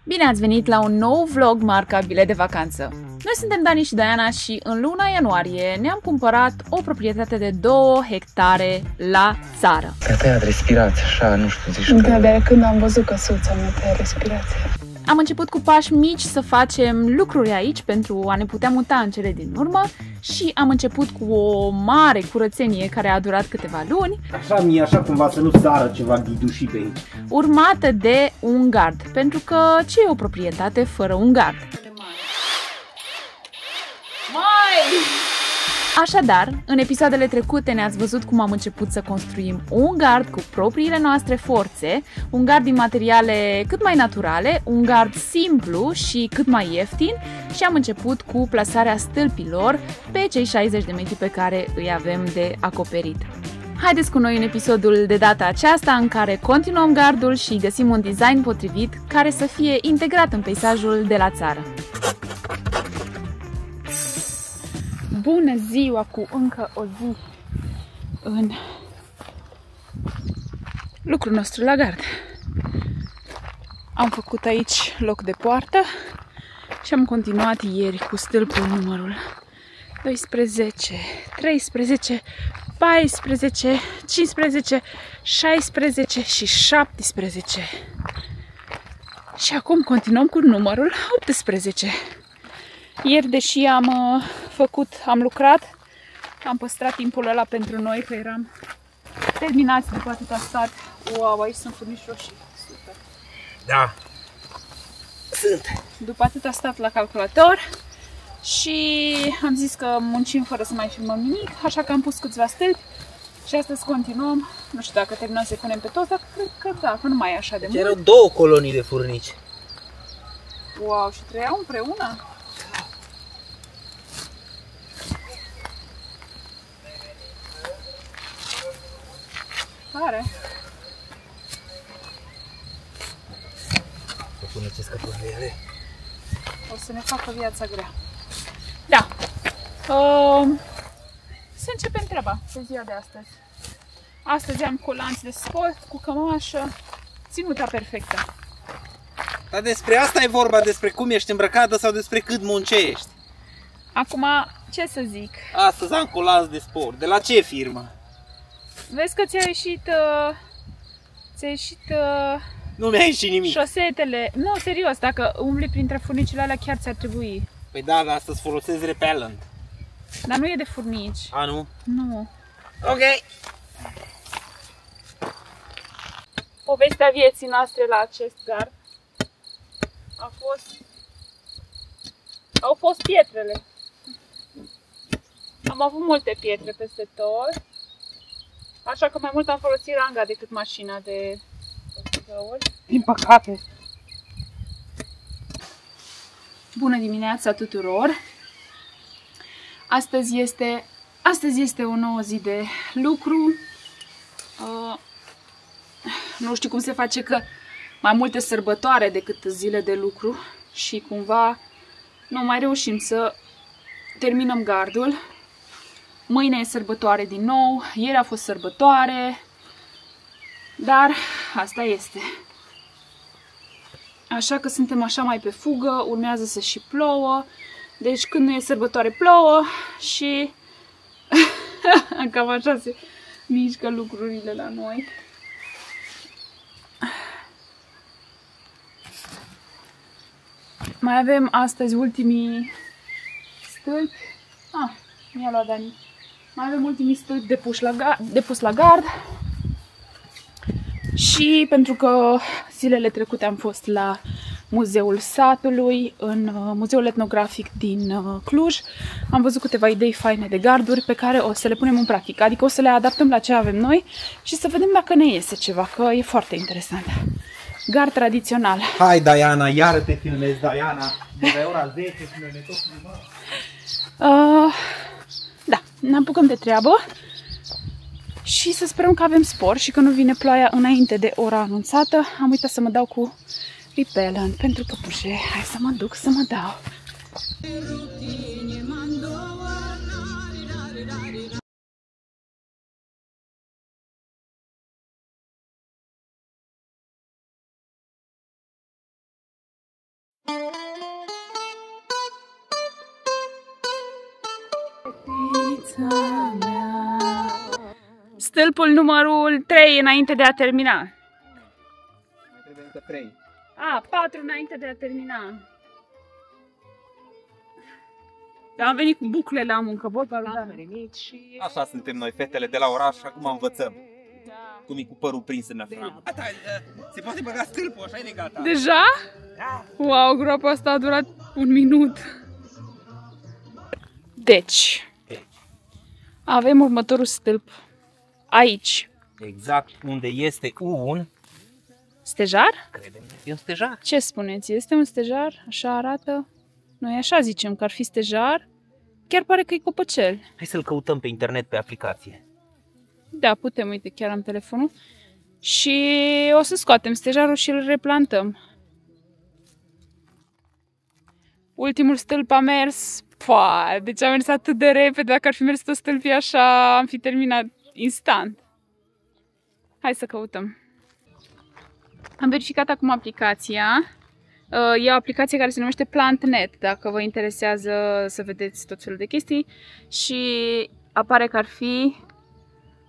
Bine ați venit la un nou vlog marca Bilet de vacanță. Noi suntem Dani și Diana și în luna ianuarie ne-am cumpărat o proprietate de 2 hectare la țară. Te-a tăiat respirația, așa, nu știu, zici că... Da, de când am văzut că soța mea tăia respirația. Am început cu pași mici să facem lucruri aici pentru a ne putea muta în cele din urmă și am început cu o mare curățenie care a durat câteva luni. Așa mie, așa cumva să nu sară ceva ghidușii pe aici. Urmată de un gard, pentru că ce e o proprietate fără un gard? Așadar, în episoadele trecute ne-ați văzut cum am început să construim un gard cu propriile noastre forțe, un gard din materiale cât mai naturale, un gard simplu și cât mai ieftin și am început cu plasarea stâlpilor pe cei 60 de metri pe care îi avem de acoperit. Haideți cu noi în episodul de data aceasta în care continuăm gardul și găsim un design potrivit care să fie integrat în peisajul de la țară. Bună ziua cu încă o zi în lucrul nostru la gard. Am făcut aici loc de poartă și am continuat ieri cu stâlpul numărul 12, 13, 14, 15, 16 și 17. Și acum continuăm cu numărul 18. Ieri, deși am lucrat, am păstrat timpul ăla pentru noi, că eram terminați după atâta stat. Wow, aici sunt furnici roșii. Super. Da, sunt. După atâta stat la calculator și am zis că muncim fără să mai filmăm nimic, așa că am pus câțiva stâlpi și astăzi continuăm. Nu știu dacă terminăm să-i punem pe toți, dar cred că da, că nu mai e așa de mult. Erau 2 colonii de furnici. Wow, și trăiau împreună? Tare. Să pune ce scăpuri de ele. O să ne facă viața grea. Da. Să începem treaba pe ziua de astăzi. Astăzi am colanți de sport cu cămașă, ținuta perfectă. Dar despre asta e vorba, despre cum ești îmbrăcată sau despre cât muncești. Acum, ce să zic? Astăzi am colanți de sport. De la ce firmă? Vezi că ți-a ieșit Nu mi-a ieșit nimic. șosetele. Nu, serios, dacă umbli printre furnicile alea chiar ți-ar trebui. Păi da, dar astăzi folosesc repellent. Dar nu e de furnici. A, nu? Nu. Ok. Povestea vieții noastre la acest gard au fost pietrele. Am avut multe pietre peste tot, așa că mai mult am folosit ranga decât mașina de găuri. Din păcate. Bună dimineața tuturor! Astăzi este o nouă zi de lucru. Nu știu cum se face că mai multe sărbătoare decât zile de lucru și cumva nu mai reușim să terminăm gardul. Mâine e sărbătoare din nou, ieri a fost sărbătoare, dar asta este. Așa că suntem așa mai pe fugă, urmează să și plouă, deci când nu e sărbătoare plouă și cam așa se mișcă lucrurile la noi. Mai avem astăzi ultimii stâlpi. Mi-a luat Dani. Mai avem ultimii stâlpi de pus la gard. Și pentru că zilele trecute am fost la Muzeul Satului, în Muzeul Etnografic din Cluj, am văzut câteva idei faine de garduri pe care o să le punem în practică. Adică o să le adaptăm la ce avem noi și să vedem dacă ne iese ceva, că e foarte interesant. Gard tradițional. Hai, Diana, iară te filmezi, Diana. De ora 10 și noi ne tot filmăm. Da, ne apucăm de treabă și să sperăm că avem spor și că nu vine ploaia înainte de ora anunțată. Am uitat să mă dau cu repellent pentru păpușe. Hai să mă duc să mă dau. Stâlpul numărul 3 înainte de a termina. Mai trebuie încă 3. 4 înainte de a termina. Am venit cu bucle la muncă, Așa suntem noi, fetele de la oraș, și acum învățăm. Cum e cu părul prins în afram. Se poate băga stâlpul, așa e de gata. Deja? Wow, groapa asta a durat 1 minut. Deci, avem următorul stâlp. Aici. Exact unde este un Stejar? credem, e un stejar. Ce spuneți? Este un stejar? Așa arată? Noi așa zicem că ar fi stejar. Chiar pare că e copăcel. Hai să-l căutăm pe internet, pe aplicație. Da, putem, uite, chiar am telefonul. Și o să scoatem stejarul și îl replantăm. Ultimul stâlp a mers... Deci a mers atât de repede, dacă ar fi mers tot stâlpii așa, am fi terminat instant. Hai să căutăm. Am verificat acum aplicația. E o aplicație care se numește PlantNet, dacă vă interesează să vedeți tot felul de chestii. Și apare că ar fi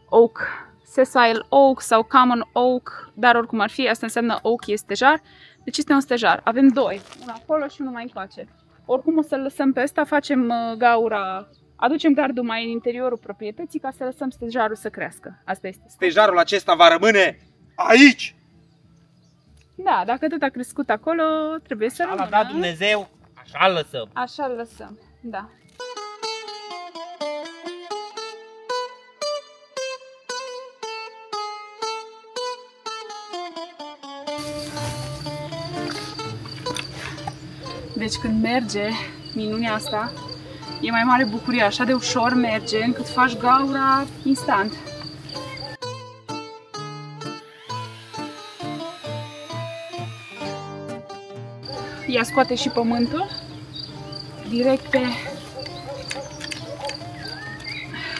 oak, sessile oak sau common oak, dar oricum ar fi, asta înseamnă oak e stejar. Deci este un stejar. Avem 2, unul acolo și unul mai încoace. Oricum o să-l lăsăm pe ăsta, facem gaura, aducem gardul mai în interiorul proprietății ca să lăsăm stejarul să crească. Asta este. Stejarul acesta va rămâne aici! Da, dacă tot a crescut acolo, trebuie să rămână. A dat Dumnezeu, așa îl lăsăm. Așa îl lăsăm, da. Deci când merge minunea asta, e mai mare bucurie, așa de ușor merge încât faci gaura instant. Ea scoate și pământul direct pe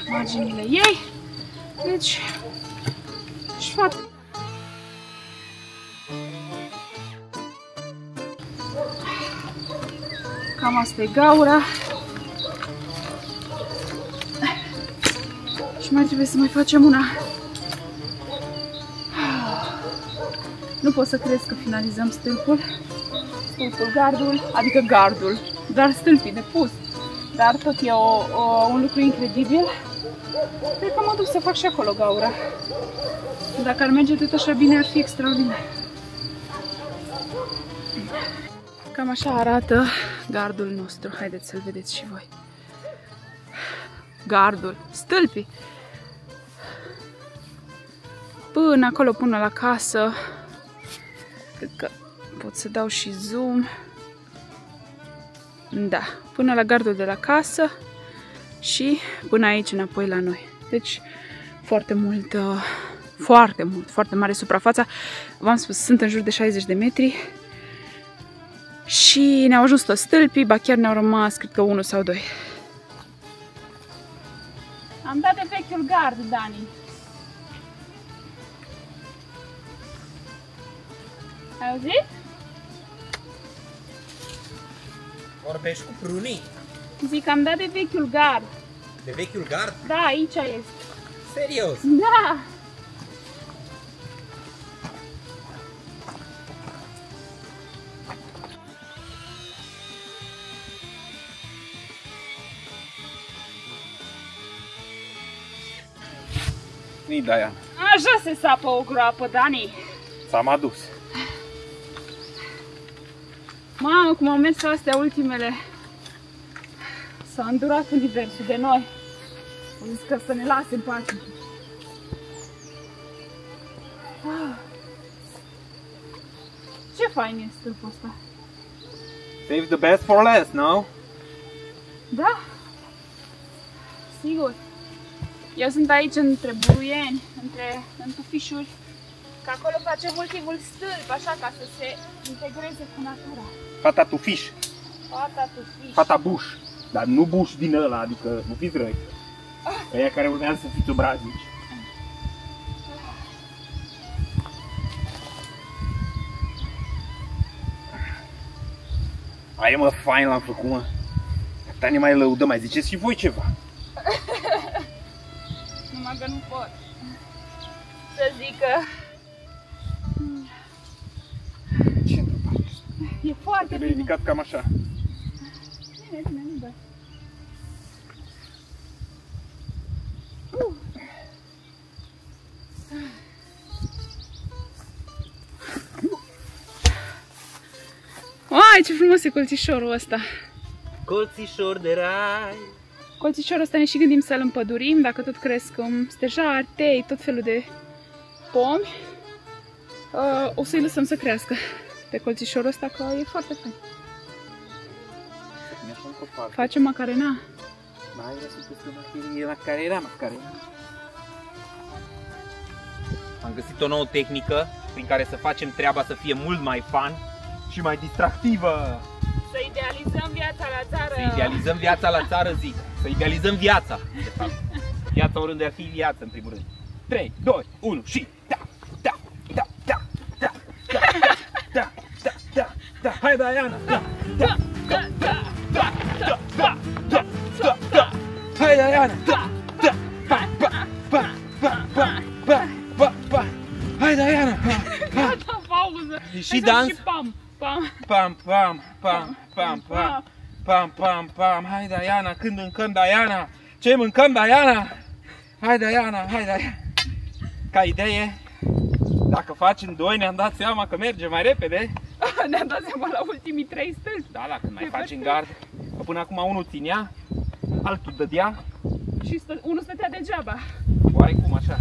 marginile ei. Deci, și fac. Cam asta e gaura. Și mai trebuie să mai facem una. Nu pot să crezi că finalizăm stâlpul. Stâlpul, gardul, adică gardul, doar stâlpii de pus. Dar tot e un lucru incredibil. Cred că mă duc să fac și acolo gaura. Dacă ar merge tot așa bine, ar fi extraordinar. Cam așa arată gardul nostru. Haideți să-l vedeți și voi. Gardul, stâlpii. Până acolo, până la casă. Cred că pot să dau și zoom. Da, până la gardul de la casă și până aici înapoi la noi. Deci foarte mare suprafața. V-am spus, sunt în jur de 60 de metri. Și ne-au ajuns toți stâlpii, ba chiar ne-au rămas, cred că 1 sau 2. Am dat de vechiul gard, Dani. Ai auzit? Vorbești cu prunii. Zic, am dat de vechiul gard. De vechiul gard? Da, aici este. Serios? Da! Nu-i de-aia. Așa se sapă o groapă, Dani. S-am adus. Mamă, cum au mers astea ultimele. S-a îndurat universul de noi. Am zis că să ne lase în pace. Ce fain e stâlpul ăsta. Save the best for last, no? Da? Sigur. Eu sunt aici între buruieni, în tufișuri, că acolo facem ultimul stâlp, așa, ca să se integreze cu natura. Fata tufiș. Fata tufiș. Fata buș. Dar nu buș din ăla, adică nu fiți răi. Aia care urmează să fiți obraznici. Aia mă, fain l-am făcut, mă. Dar ne mai lăudăm, mai ziceți și voi ceva. Numai că nu pot să zic că... Ce întrebare? E foarte Trebuie bine. ridicat cam așa. Bine, bine, nu dă. Uai, ce frumos e colțișorul ăsta! Colțișor de rai. Colțișorul ăsta ne și gândim să-l împădurim, dacă tot cresc stejar, tei, tot felul de pomi. O să-i lăsăm să crească pe colțișorul ăsta, că e foarte fain. Facem macarena. Am găsit o nouă tehnică prin care să facem treaba să fie mult mai fun și mai distractivă. Să idealizăm viața la țară. Să idealizăm viața la țară, zic. Să idealizăm viața, de fapt. Viața oriunde ar fi viață, în primul rând. 3, 2, 1 și... Da, da, da, da, da, da, da, da, da, da, hai, Diana! Da, da, da, da, da, da, da, da, da, da, hai, Diana! Da, da, ba, ba, ba, ba, ba, ba, ba, ba, hai, Diana! Gata, pauză. Și dans? Și pam, pam. Pam, pam, pam, pam, pam, pam, pam, pam, hai, Diana, când mâncăm, Diana? Ce mâncăm, Diana? Hai, Diana, hai, Diana. Ca idee, dacă facem doi, ne-am dat seama că merge mai repede. Ne-am dat seama la ultimii 3 stâlpi. Da, dacă mai facem gard, că până acum unul ținea, altul dădea. Și unul stătea degeaba. Oare cum așa?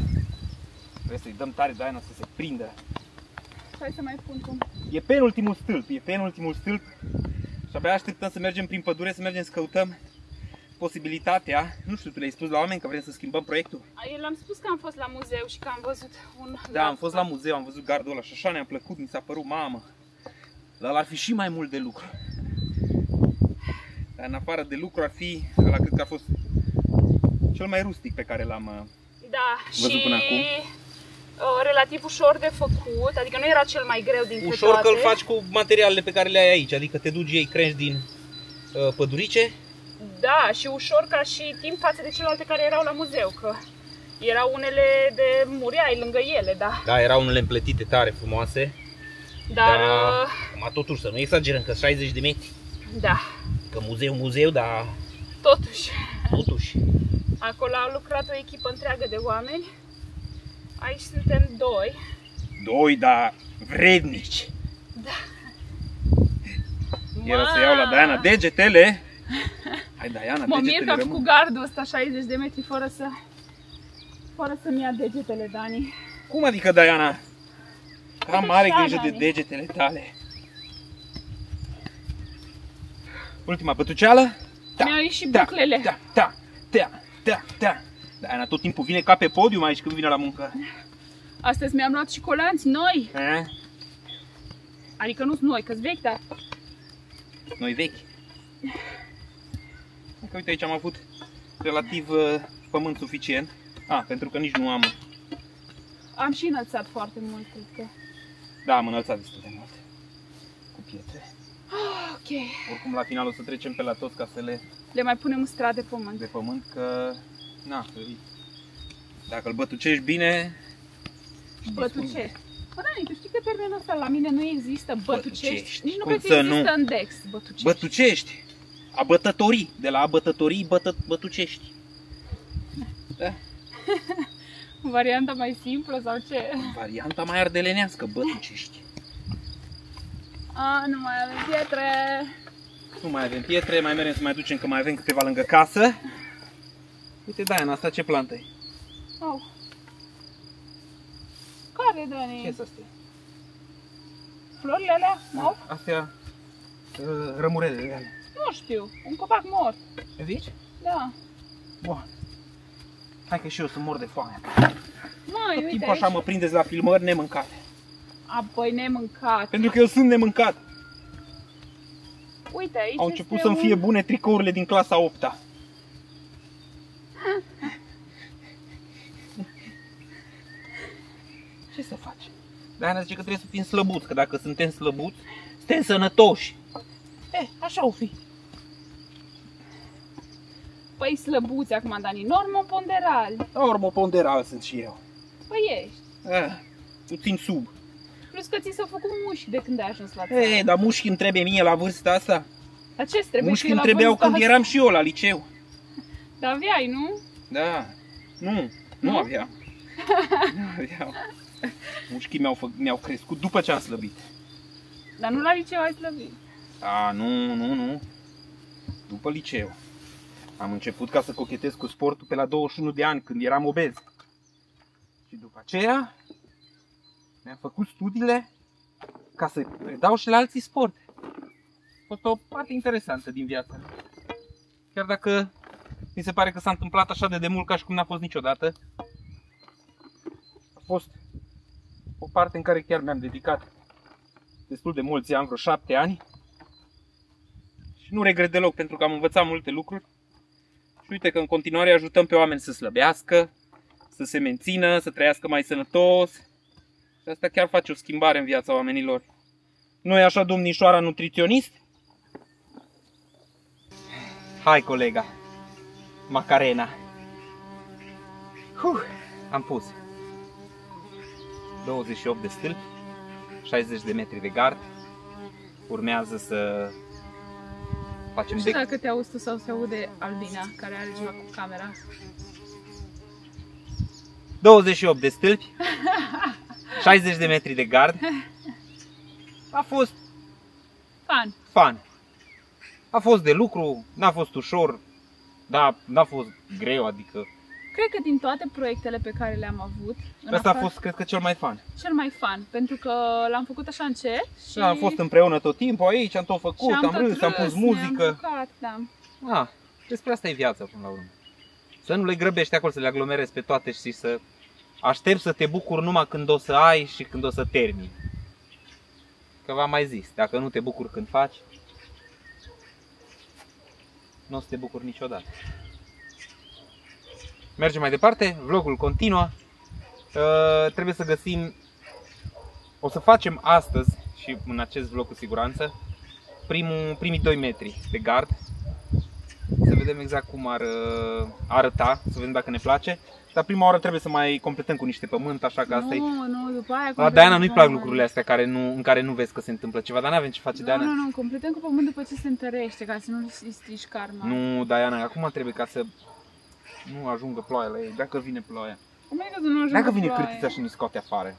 Trebuie să-i dăm tare, Diana, să se prindă. Hai să mai pun cum. E penultimul stâlp, e penultimul stâlp. Și abia așteptăm să mergem prin pădure, să mergem să căutăm posibilitatea. Nu știu, tu le-ai spus la oameni că vrem să schimbăm proiectul? Eu l-am spus că am fost la muzeu și că am văzut un... Da, am fost la muzeu, am văzut gardul ăla și așa ne-a plăcut, mi s-a părut, mamă. Dar ar fi și mai mult de lucru. Dar în afară de lucru ar fi, ăla cred că a fost cel mai rustic pe care l-am văzut și până acum. Relativ ușor de făcut, adică nu era cel mai greu dintre Ușor toate. că îl faci cu materialele pe care le ai aici, adică te duci, iei crengi din pădurice. Da, și ușor ca și timp față de celelalte care erau la muzeu, că erau unele de mureai lângă ele, da. Da, erau unele împletite tare frumoase. Dar... Dar totuși să nu exagerăm, că 60 de metri. Da. Că muzeu, dar... Totuși. Acolo au lucrat o echipă întreagă de oameni. Aici suntem 2. 2, dar vrednici. Da. Era să iau la Diana degetele. Hai, Diana, mă mir degetele că rămân. cu gardul ăsta 60 de metri fără să-mi ia degetele, Dani. Cum adică, Diana? Am mare așa, grijă de Dani. degetele tale. Ultima bătuceală. Mi-au ieșit buclele. Da. Diana tot timpul vine ca pe podium aici când vine la muncă. Astăzi mi-am luat și colanți noi. A? Adică nu sunt noi, că-s vechi, dar... Noi vechi. Că uite, aici am avut relativ pământ suficient. Pentru că nici nu am... Am și înălțat foarte mult, cred că. Da, am înălțat destul de mult. Cu pietre. Ok. Oricum la final o să trecem pe la toți ca să Le mai punem un strat de pământ. de pământ, că... Na, dacă îl bătucești bine... Bătucești. Bă, Dani, tu știi că termenul ăsta la mine nu există, bătucești? Bătucești. Nici nu Cum cred că să există nu? în Dex, bătucești. Bătucești. A bătătorii. De la a bătătorii bătucești. Da? Varianta mai simplă sau ce? Varianta mai ardelenească, bătucești. Nu mai avem pietre. Nu mai avem pietre, mai merem să mai ducem că mai avem câteva lângă casă. Uite, Diana, asta ce plantă e? Oh. Care, Dani? Ce sunt astea? Florile alea? Mov? Astea rămurele alea. Nu știu, un copac mort. Le vezi? Da. Bun. Hai că și eu sunt mor de foame. Mai, Tot uite timpul aici. așa mă prindeți la filmări nemâncate. Apoi nemâncat. Pentru că eu sunt nemâncat. Uite, aici Au început este să-mi fie bune tricourile din clasa 8-a. Ce să faci? Diana zice că trebuie să fim slăbuți, că dacă suntem slăbuți, suntem sănătoși. Așa o fi. Păi slăbuți acum, Dani, normoponderali. Normoponderal sunt și eu. Păi ești. Puțin sub. Plus că ți s-au făcut mușchi de când ai ajuns la țară. Dar mușchi îmi trebuie mie la vârsta asta. Dar ce trebuie? Mușchi îmi trebuiau când eram și eu la liceu. Dar aveai, nu? Da. Nu aveam. Nu aveam. Mușchii mi-au crescut după ce am slăbit. Dar nu la liceu ai slăbit. Nu. După liceu. Am început ca să cochetez cu sportul pe la 21 de ani, când eram obez. Și după aceea mi-am făcut studiile ca să predau și la alții sport. A fost o parte interesantă din viața mea. Chiar dacă mi se pare că s-a întâmplat așa de demult ca și cum n-a fost niciodată. A fost o parte în care chiar mi-am dedicat destul de mulți ani, vreo 7 ani. Și nu regret deloc, pentru că am învățat multe lucruri. Și uite că în continuare ajutăm pe oameni să slăbească, să se mențină, să trăiască mai sănătos. Și asta chiar face o schimbare în viața oamenilor. Nu e așa, domnișoara nutriționist? Hai, colega, Macarena. Am pus 28 de stâlpi, 60 de metri de gard. Urmează să facem Nu știu dacă te auzi tu sau se aude Albina, care are ceva cu camera. 28 de stâlpi, 60 de metri de gard. A fost fun. A fost de lucru, n-a fost ușor, dar n-a fost greu, adică... Cred că din toate proiectele pe care le-am avut... Asta a fost, cred că, cel mai fun. Cel mai fun, pentru că l-am făcut așa încet și... Am fost împreună tot timpul aici, am tot făcut, am râs, am pus muzică. Despre asta e viața, până la urmă. Să nu le grăbești acolo, să le aglomerezi pe toate și să aștepți să te bucuri numai când o să ai și când o să termini. Că v-am mai zis, dacă nu te bucuri când faci, nu o să te bucuri niciodată. Mergem mai departe, vlogul continuă. Trebuie să găsim, o să facem astăzi și în acest vlog cu siguranță, primii 2 metri de gard. Să vedem exact cum ar arăta, să vedem dacă ne place. Dar prima oară trebuie să mai completăm cu niște pământ, așa că asta e... Nu, după aia... La Diana nu-i plac lucrurile astea în care nu vezi că se întâmplă ceva, dar n-avem ce face, Diana. Nu, completăm cu pământ după ce se întărește, ca să nu-i strici karma. Nu, Diana, acum trebuie ca să nu ajungă ploaia la ei, dacă vine ploaia. Dacă vine cârtița și ne scoate afară.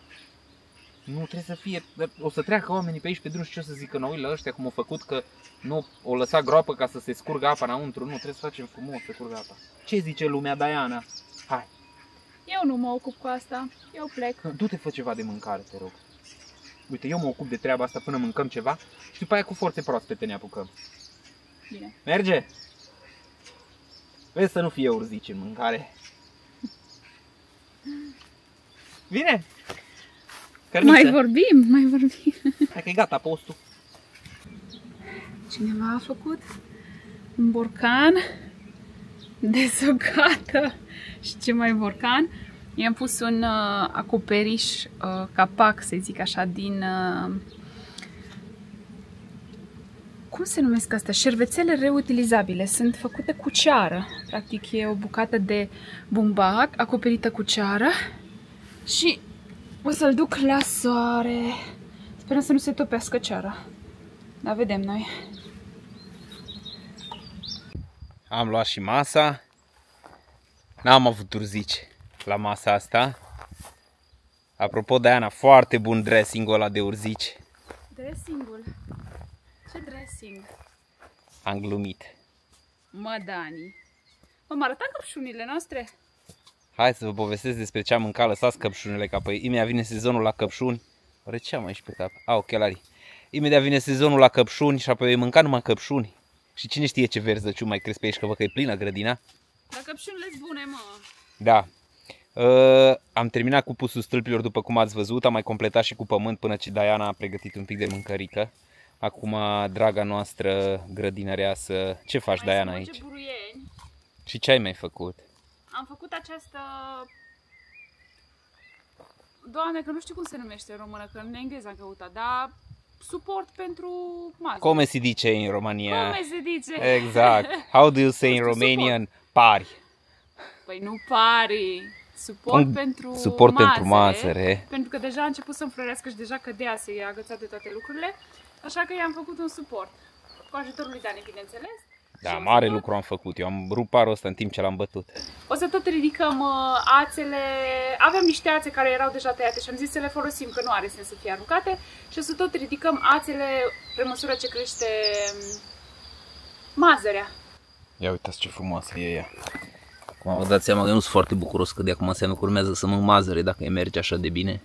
Nu trebuie să fie, o să treacă oamenii pe aici pe drum și ce o să zică, noi la ăștia cum au făcut că nu o lăsa groapă ca să se scurgă apa înăuntru. Nu, trebuie să facem frumos să curgă apa. Ce zice lumea, Diana? Hai. Eu nu mă ocup cu asta, eu plec. Du-te, fă ceva de mâncare, te rog. Uite, eu mă ocup de treaba asta până mâncăm ceva și după aia cu forțe proaspete ne apucăm. Bine. Merge? Vezi să nu fie urzici în mâncare. Bine? Cărniță. Mai vorbim. Hai că e gata postul. Cineva a făcut un borcan de socată. Și ce mai borcan? I-am pus un acoperiș, capac, să zic așa, din... cum se numesc astea? Șervețele reutilizabile. Sunt făcute cu ceară. Practic e o bucată de bumbac acoperită cu ceară. Și o să-l duc la soare. Sperăm să nu se topească ceara. Dar vedem noi. Am luat și masa. N-am avut urzici la masa asta. Apropo, Diana, foarte bun dressing-ul ăla de urzici. Dressing-ul? Ce dressing? Am glumit. Mă, Dani. M-am arătat căpșunile noastre? Hai să vă povestesc despre ce am mâncat. Lăsați căpșunile, că apoi imediat vine sezonul la căpșuni. Oare ce am aici pe cap? Ochelarii. Imediat vine sezonul la căpșuni și apoi mânca numai căpșuni. Și cine știe ce verzăciuni mai cresc pe aici, că văd că e plină grădina. Dar căpșunile-s bune, mă. Da. Am terminat cu pusul stâlpilor după cum ați văzut. Am mai completat și cu pământ până ce Diana a pregătit un pic de mâncărică. Acum, draga noastră grădinăreasă, ce faci, Diana, aici? Buruieni. Și ce ai mai făcut? Am făcut această... Doamne, că nu știu cum se numește în română, că în engleză am căutat, dar suport pentru mazăre. Come si dice in Romania? Come se dice? Exact. How do you say in Romanian? Pari. Păi nu pari. Suport pentru suport mazăre, pentru mazăre. Pentru că deja a început să înflorească și deja cădea, se i-a agățat de toate lucrurile. Așa că i-am făcut un suport. Cu ajutorul lui Dani, bineînțeles. Da, mare lucru am făcut. Eu am rupt parul ăsta în timp ce l-am bătut. O să tot ridicăm ațele. Avem niște ațe care erau deja tăiate și am zis să le folosim, că nu are sens să fie aruncate. Și o să tot ridicăm ațele pe măsură ce crește mazărea. Ia uitați ce frumoasă e ea. Acum vă dați seama că eu nu sunt foarte bucuros că de acum înseamnă că urmează să mănânc mazăre dacă îi merge așa de bine.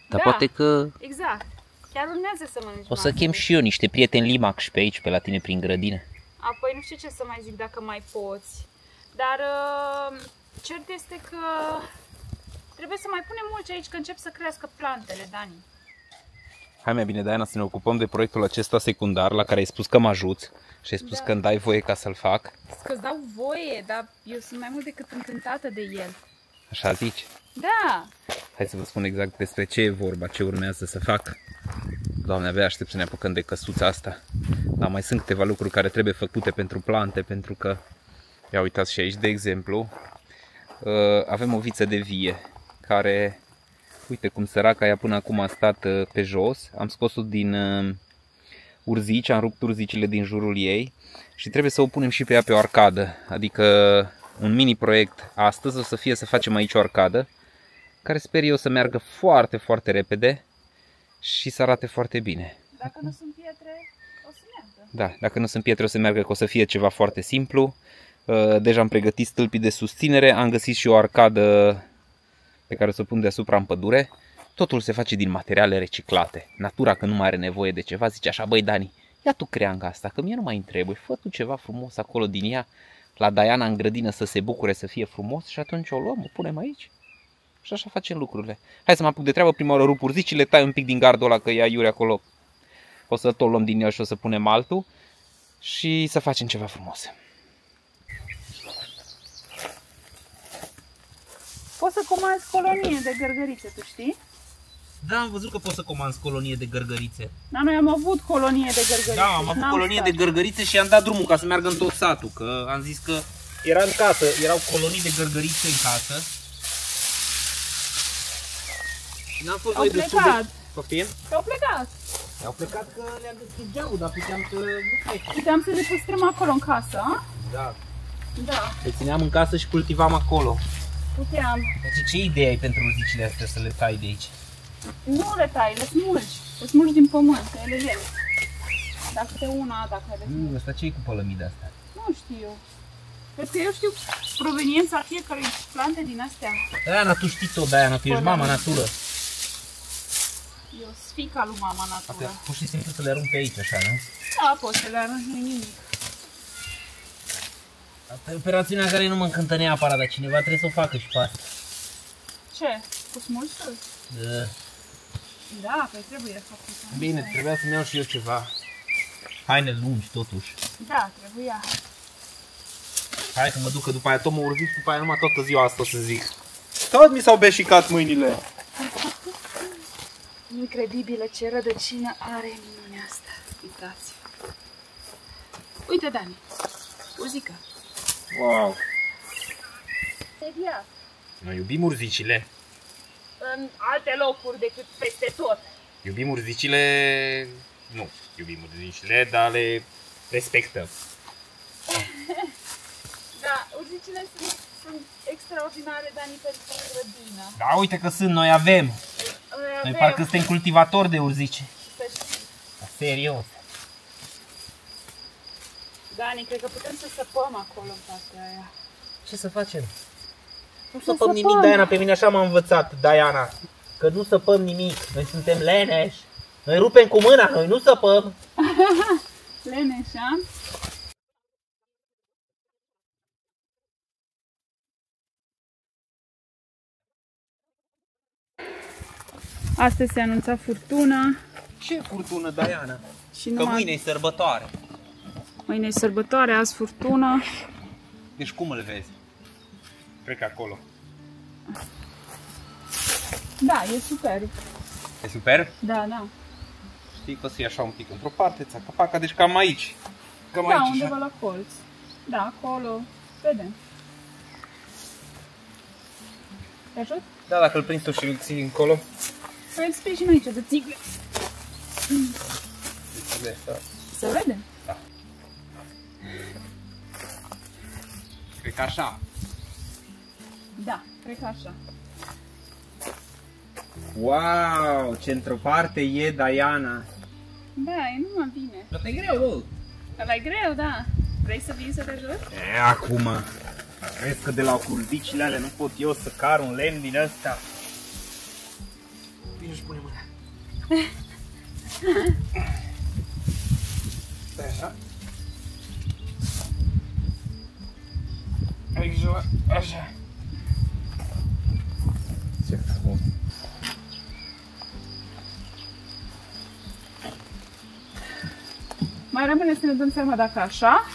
Dar da, poate că exact. Chiar urmează să mănânci o să chem și eu niște prieteni limac și pe aici, pe la tine, prin grădină. Apoi nu știu ce să mai zic dacă mai poți. Dar cert este că trebuie să mai punem mulți aici, că încep să crească plantele, Dani. Hai mai bine, Diana, să ne ocupăm de proiectul acesta secundar la care ai spus că mă ajuți și ai spus că îmi dai voie ca să-l fac. Că-ți dau voie, dar eu sunt mai mult decât încântată de el. Așa zici? Da! Hai să vă spun exact despre ce e vorba, ce urmează să fac. Doamne, abia aștept să ne apucăm de căsuța asta. Dar mai sunt câteva lucruri care trebuie făcute pentru plante, pentru că, ia uitați și aici, de exemplu, avem o viță de vie care, uite cum săraca ea până acum a stat pe jos. Am scos-o din urzici, am rupt urzicile din jurul ei și trebuie să o punem și pe ea pe o arcadă. Adică un mini proiect astăzi o să fie să facem aici o arcadă care sper eu să meargă foarte, foarte repede și să arate foarte bine. Dacă nu sunt pietre, o să meargă. Da, dacă nu sunt pietre o să meargă, că o să fie ceva foarte simplu. Deja am pregătit stâlpii de susținere, am găsit și o arcadă pe care o să o pun deasupra în pădure. Totul se face din materiale reciclate. Natura, că nu mai are nevoie de ceva, zice așa: băi Dani, ia tu creanga asta, că mie nu mai îmi trebuie, fă tu ceva frumos acolo din ea, la Diana în grădină, să se bucure, să fie frumos, și atunci o luăm, o punem aici. Și așa facem lucrurile. Hai să mă apuc de treabă, prima oară rup urzicile, tai un pic din gardul ăla, că e aiure acolo. O să tot luăm din el și o să punem altul și să facem ceva frumos. Poți să comanzi colonie de gărgărițe, tu știi? Da, am văzut că poți să comanzi colonie de gărgărițe. Dar noi am avut colonie de gărgărițe. Da, am avut colonie de gărgărițe și am dat drumul ca să meargă în tot satul, că am zis că era în casă, erau colonii de gărgărițe în casă. Și n-am fost noi destul de... Poftim? Au plecat. Au plecat că le-a deschis geamul, dar puteam să nu plece. Puteam să le păstrăm acolo în casă, a? Da. Da. Le țineam în casă și cultivam acolo. Puteam. Deci ce idee ai pentru urzicile astea să le tai de aici? Nu le tai, le smulgi. Le smulgi din pământ, că ele ies. Dacă te una, dacă le smulgi. Asta ce e cu pălămida asta? Nu știu. Cred că eu știu proveniența fiecărei plante din astea. Diana, tu știi tot, Diana, tu ești mama natură. Eu sunt fiica lui mama natură. Asta, pur și simplu să le arunc pe aici, așa, nu? Da, poți să le arunci, nu nimic. Asta e operațiunea care nu mă încântă neapărat, dar cineva trebuie să o facă și pe asta. Ce? Cu smulsul? Da. Da, păi trebuie făcut. Bine, trebuia să-mi iau și eu ceva haine lungi, totuși. Da, trebuia. Hai că mă duc, că după aia tot mă urzic, după aia numai toată ziua asta o să zic. Tot mi s-au beșicat mâinile. Incredibilă ce rădăcină are minunea asta. Uitați. Uite, Dani. Urzică. Wow. Serios. Noi iubim urzicile. În alte locuri decât peste tot. Iubim urzicile... Nu, iubim urzicile, dar le respectăm. Da, urzicile sunt extraordinare, Dani, pentru grădină. Da, uite că sunt, noi avem. Noi parcă suntem cultivatori de urzice. Da, serios. Dani, cred că putem să săpăm acolo în partea aia. Ce să facem? Nu Să săpăm nimic, Diana, pe mine așa m-a învățat Diana. Că nu săpăm nimic, noi suntem leneși. Noi rupem cu mâna, noi nu săpăm. Leneși, a? Astăzi se anunța furtună. Ce furtună, Diana? Și Că mâine e sărbătoare. Mâine e sărbătoare, azi furtună. Deci cum îl vezi? Cred că acolo. Da, e super. E super? Da, da. Știi că o să iei așa un pic într-o parte, țaca-paca, deci cam aici. Cam Da, aici, undeva așa. la colț. Da, acolo. Vedem. Te ajut? Da, dacă îl prinzi tu și îl ții încolo. Păi îl sprijin aici de țigle. Să vedem. Da. Cred că așa. Da, cred că așa. Wow, ce într-o parte e Diana. Da, e numai bine. Dar e greu, bă. Ăla e greu, da. Vrei să vii să te ajut? E, acum. Crezi că de la curbicile alea nu pot eu să car un lemn din ăsta? Bine, își pune mâna. Stai așa. Aici, așa. Ce frumos. Mai rămâne să ne dăm seama dacă așa.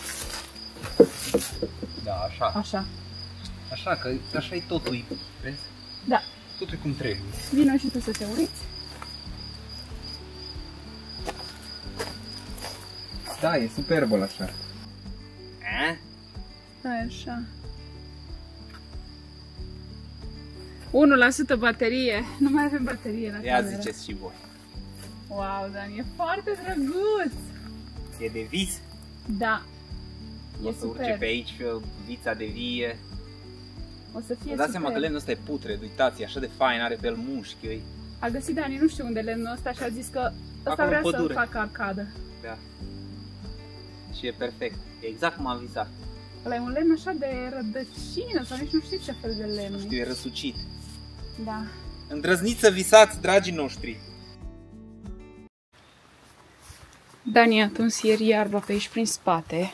Da, așa. Așa. Așa, că așa e totul, vezi? Da. Totul e cum trebuie. Vino și tu să te uiți. Da, e superbul așa. A? Stai așa. 1% baterie. Nu mai avem baterie la Ia cameră. ziceți și voi. Wow, Dan, e foarte drăguț. E de vis? Da. O E să urce super. pe aici vița de vie. O să fie Vă dați seama că super. lemnul ăsta e putred, uitați, e așa de fain, are pe el mușchi. E... A găsit Dani, nu știu unde lemnul ăsta și a zis că ăsta Acolo vrea în să pădure. facă arcadă. Da. Și e perfect. E exact cum am visat. Ăla e un lemn așa de rădăcină sau nici nu știu ce fel de lemn. Nu știu, e răsucit. Da. Îndrăzniți să visați, dragii noștri. Dani a tuns ieri iarba pe aici prin spate.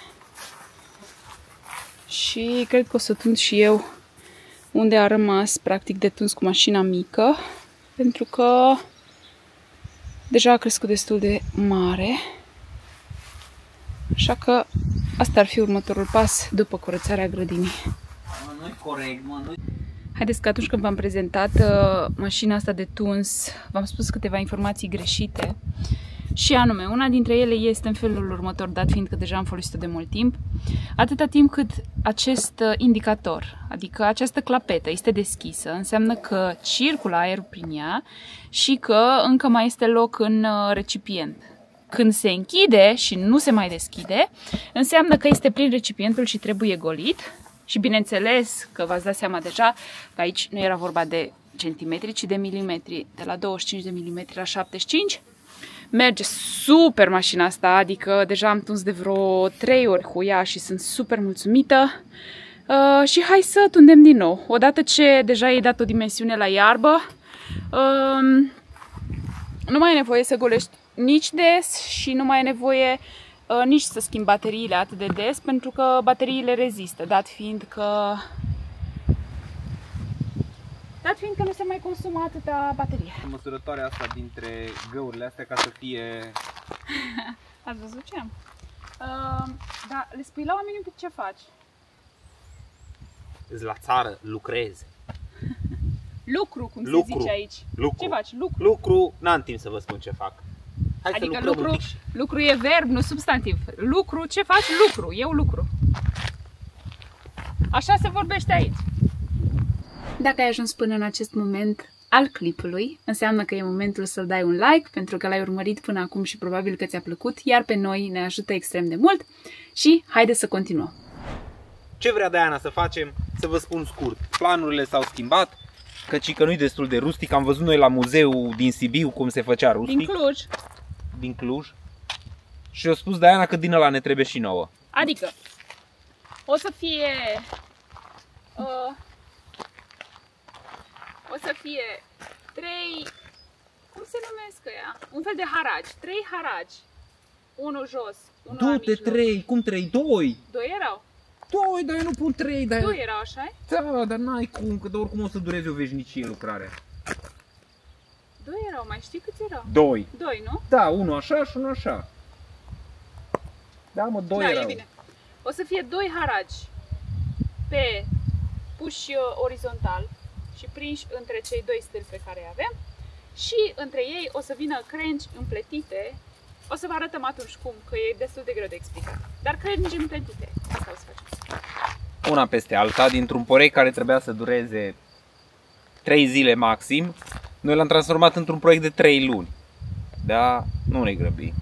Și cred că o să tund și eu unde a rămas practic de tuns cu mașina mică. Pentru că deja a crescut destul de mare. Așa că asta ar fi următorul pas după curățarea grădinii. Mă, nu-i corect, mă, nu-i... Haideți că atunci când v-am prezentat mașina asta de tuns, v-am spus câteva informații greșite. Și anume, una dintre ele este în felul următor, dat fiind că deja am folosit-o de mult timp. Atâta timp cât acest indicator, adică această clapetă, este deschisă, înseamnă că circulă aerul prin ea și că încă mai este loc în recipient. Când se închide și nu se mai deschide, înseamnă că este plin recipientul și trebuie golit. Și bineînțeles că v-ați dat seama deja că aici nu era vorba de centimetri, ci de milimetri. De la 25 de milimetri la 75. Merge super mașina asta, adică deja am tuns de vreo 3 ori cu ea și sunt super mulțumită. Și hai să tundem din nou. Odată ce deja i-ai dat o dimensiune la iarbă, nu mai e nevoie să golești nici des și nu mai e nevoie nici să schimbi bateriile atât de des, pentru că bateriile rezistă, dat fiind că nu se mai consumă atâta baterie. Măsurătoarea asta dintre găurile astea ca să fie... Ați văzut ce am? Da, le spui la oameni un pic ce faci. Îți la țară, lucrezi. Lucru, cum Lucru. se zice aici. Lucru. Ce faci? Lucru. Lucru, n-am timp să vă spun ce fac. Hai Adică să lucrăm un pic. lucru e verb, nu substantiv. Lucru, ce faci? Lucru. Eu lucru. Așa se vorbește aici. Dacă ai ajuns până în acest moment al clipului, înseamnă că e momentul să-l dai un like, pentru că l-ai urmărit până acum și probabil că ți-a plăcut, iar pe noi ne ajută extrem de mult și haide să continuăm. Ce vrea Diana să facem? Să vă spun scurt. Planurile s-au schimbat, căci că nu-i destul de rustic. Am văzut noi la muzeu din Sibiu cum se făcea rustic. Din Cluj. Din Cluj. Și a spus Diana că din ăla ne trebuie și nouă. Adică, o să fie... o să fie 3... Cum se numesc ăia? Un fel de haragi. 3 haragi. Unul jos, unul la Du-te mijloc. 3, cum 3? 2! 2 erau. 2, dar eu nu pun 3, dar... 2 erau, așa? Da, dar n-ai cum, că de oricum o să dureze o veșnicie lucrarea. 2 erau, mai știi câți erau? 2. 2, nu? Da, unul așa și unul așa. Da, mă, 2 Da, erau. e bine. O să fie 2 haragi pe puși orizontal și prinși între cei 2 stâlpi pe care îi avem și între ei o să vină crengi împletite O să vă arătăm atunci cum, că e destul de greu de explicat. Dar crengim plătite. Asta o să facem. Una peste alta, dintr-un proiect care trebuia să dureze 3 zile maxim, noi l-am transformat într-un proiect de 3 luni. Da, nu ne grăbi.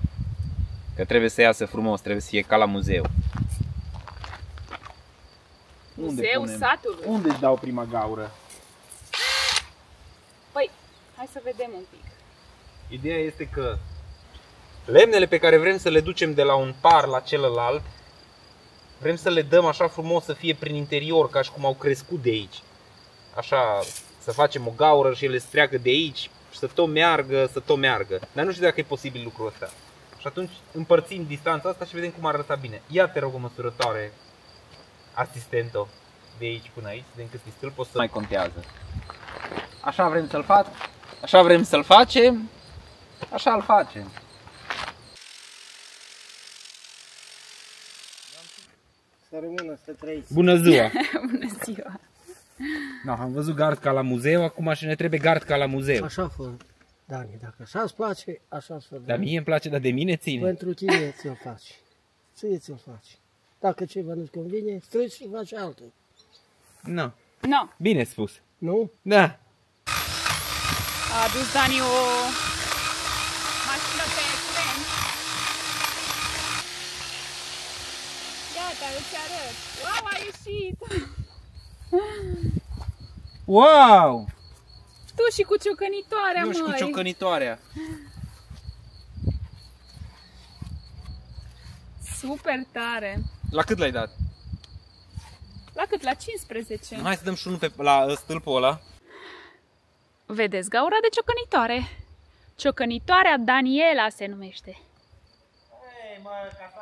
Că trebuie să iasă frumos, trebuie să fie ca la muzeu. Muzeu satului. Unde își dau prima gaură? Păi, hai să vedem un pic. Ideea este că lemnele pe care vrem să le ducem de la un par la celălalt, vrem să le dăm așa frumos să fie prin interior, ca și cum au crescut de aici. Așa, să facem o gaură și ele să treacă de aici, să tot meargă, să tot meargă. Dar nu știu dacă e posibil lucrul ăsta. Și atunci împărțim distanța asta și vedem cum ar arăta bine. Ia te rog o măsurătoare, asistento, de aici până aici, de cât stâlp o să mai contează. Așa vrem să-l facem, așa vrem să-l facem, așa îl facem. Să rămână, să trăiți. Bună ziua! Bună ziua! No, am văzut gard ca la muzeu, acum și ne trebuie gard ca la muzeu. Așa fă, Dani, dacă așa îți place, așa fă. Dar mie îmi place, dar de mine ține. Pentru tine ți-l faci. Ție ți-l faci. Dacă ceva nu-ți convine, strici și faci altul. No. No. Bine spus. Nu? Da. A adus Dani o mașină pe tren. Iată, îți arăt. Wow, a ieșit! Wow! Tu și cu ciocănitoarea, Eu și cu ciocănitoarea. Super tare! La cât l-ai dat? La cât? La 15. Hai să dăm și unul la stâlpul ăla. Vedeți, gaura de ciocănitoare. Ciocănitoarea Daniela se numește. Hey, mă, ca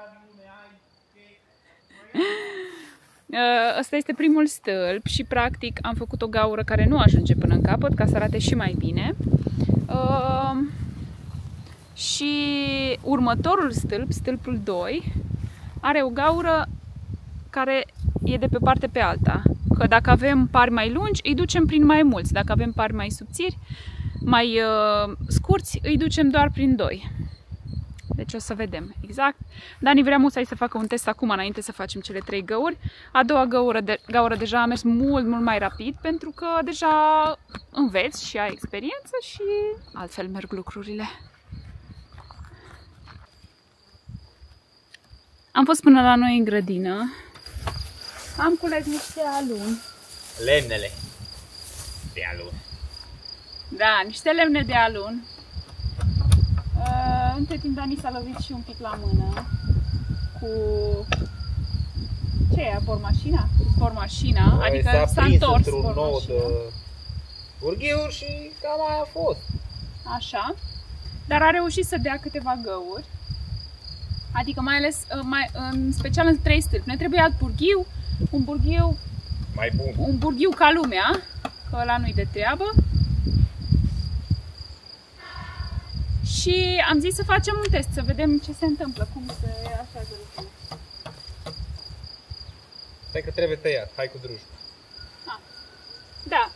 Ăsta este primul stâlp și practic am făcut o gaură care nu ajunge până în capăt ca să arate și mai bine. Și următorul stâlp, stâlpul 2, are o gaură care e de pe parte pe alta. Că dacă avem pari mai lungi, îi ducem prin mai mulți. Dacă avem pari mai subțiri, mai scurți, îi ducem doar prin 2. Deci o să vedem exact. Dani vrea musai să facă un test acum, înainte să facem cele 3 găuri. A doua gaură deja a mers mult mai rapid, pentru că deja înveți și ai experiență și altfel merg lucrurile. Am fost până la noi în grădină. Am cules niște aluni. Lemnele de alun. Da, niște lemne de alun. Între timp Dani s-a lovit și un pic la mână cu... ce e? Bormașina? Bormașina, adică s-a întors bormașina. Urghiuri și cam aia a fost. Așa. Dar a reușit să dea câteva găuri. Adică mai ales, în special în 3 stâlpi. Ne trebuie alt burghiu, un burghiu mai bun. Un burghiu ca lumea, că ăla nu-i de treabă. Și am zis să facem un test, să vedem ce se întâmplă, cum se așează lucrurile. Stai că trebuie tăiat, hai cu drujba. Da.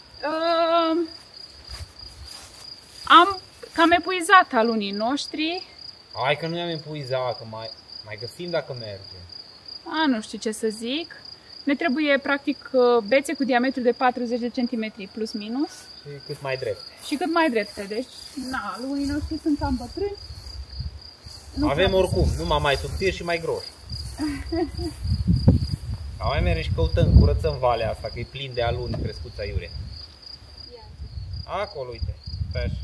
Am cam epuizat alunii noștri. Hai că nu i-am epuizat, că mai găsim dacă merge. Nu știu ce să zic. Ne trebuie practic bețe cu diametru de 40 de cm plus minus. Și cât mai drepte. Și cât mai drepte. Deci, alunii noștri sunt cam bătrâni. Avem oricum, numai mai subțiri și mai groși. Mai mergem și căutăm, curățăm valea asta, că e plin de aluni crescuți aiurea. Acolo, uite. Stai așa.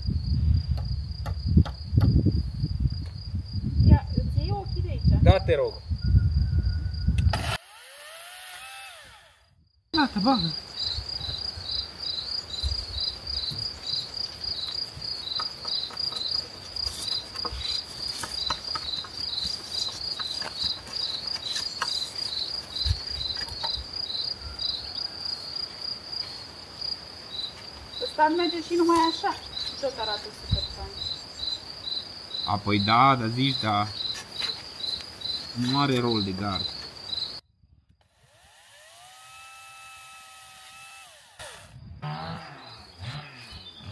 Ia, îți iei ochii de aici. Da, te rog. Gata, bagă. Ăsta merge și numai așa. Tot arată super fain. Apoi da, dar zici, da. Nu are rol de gard.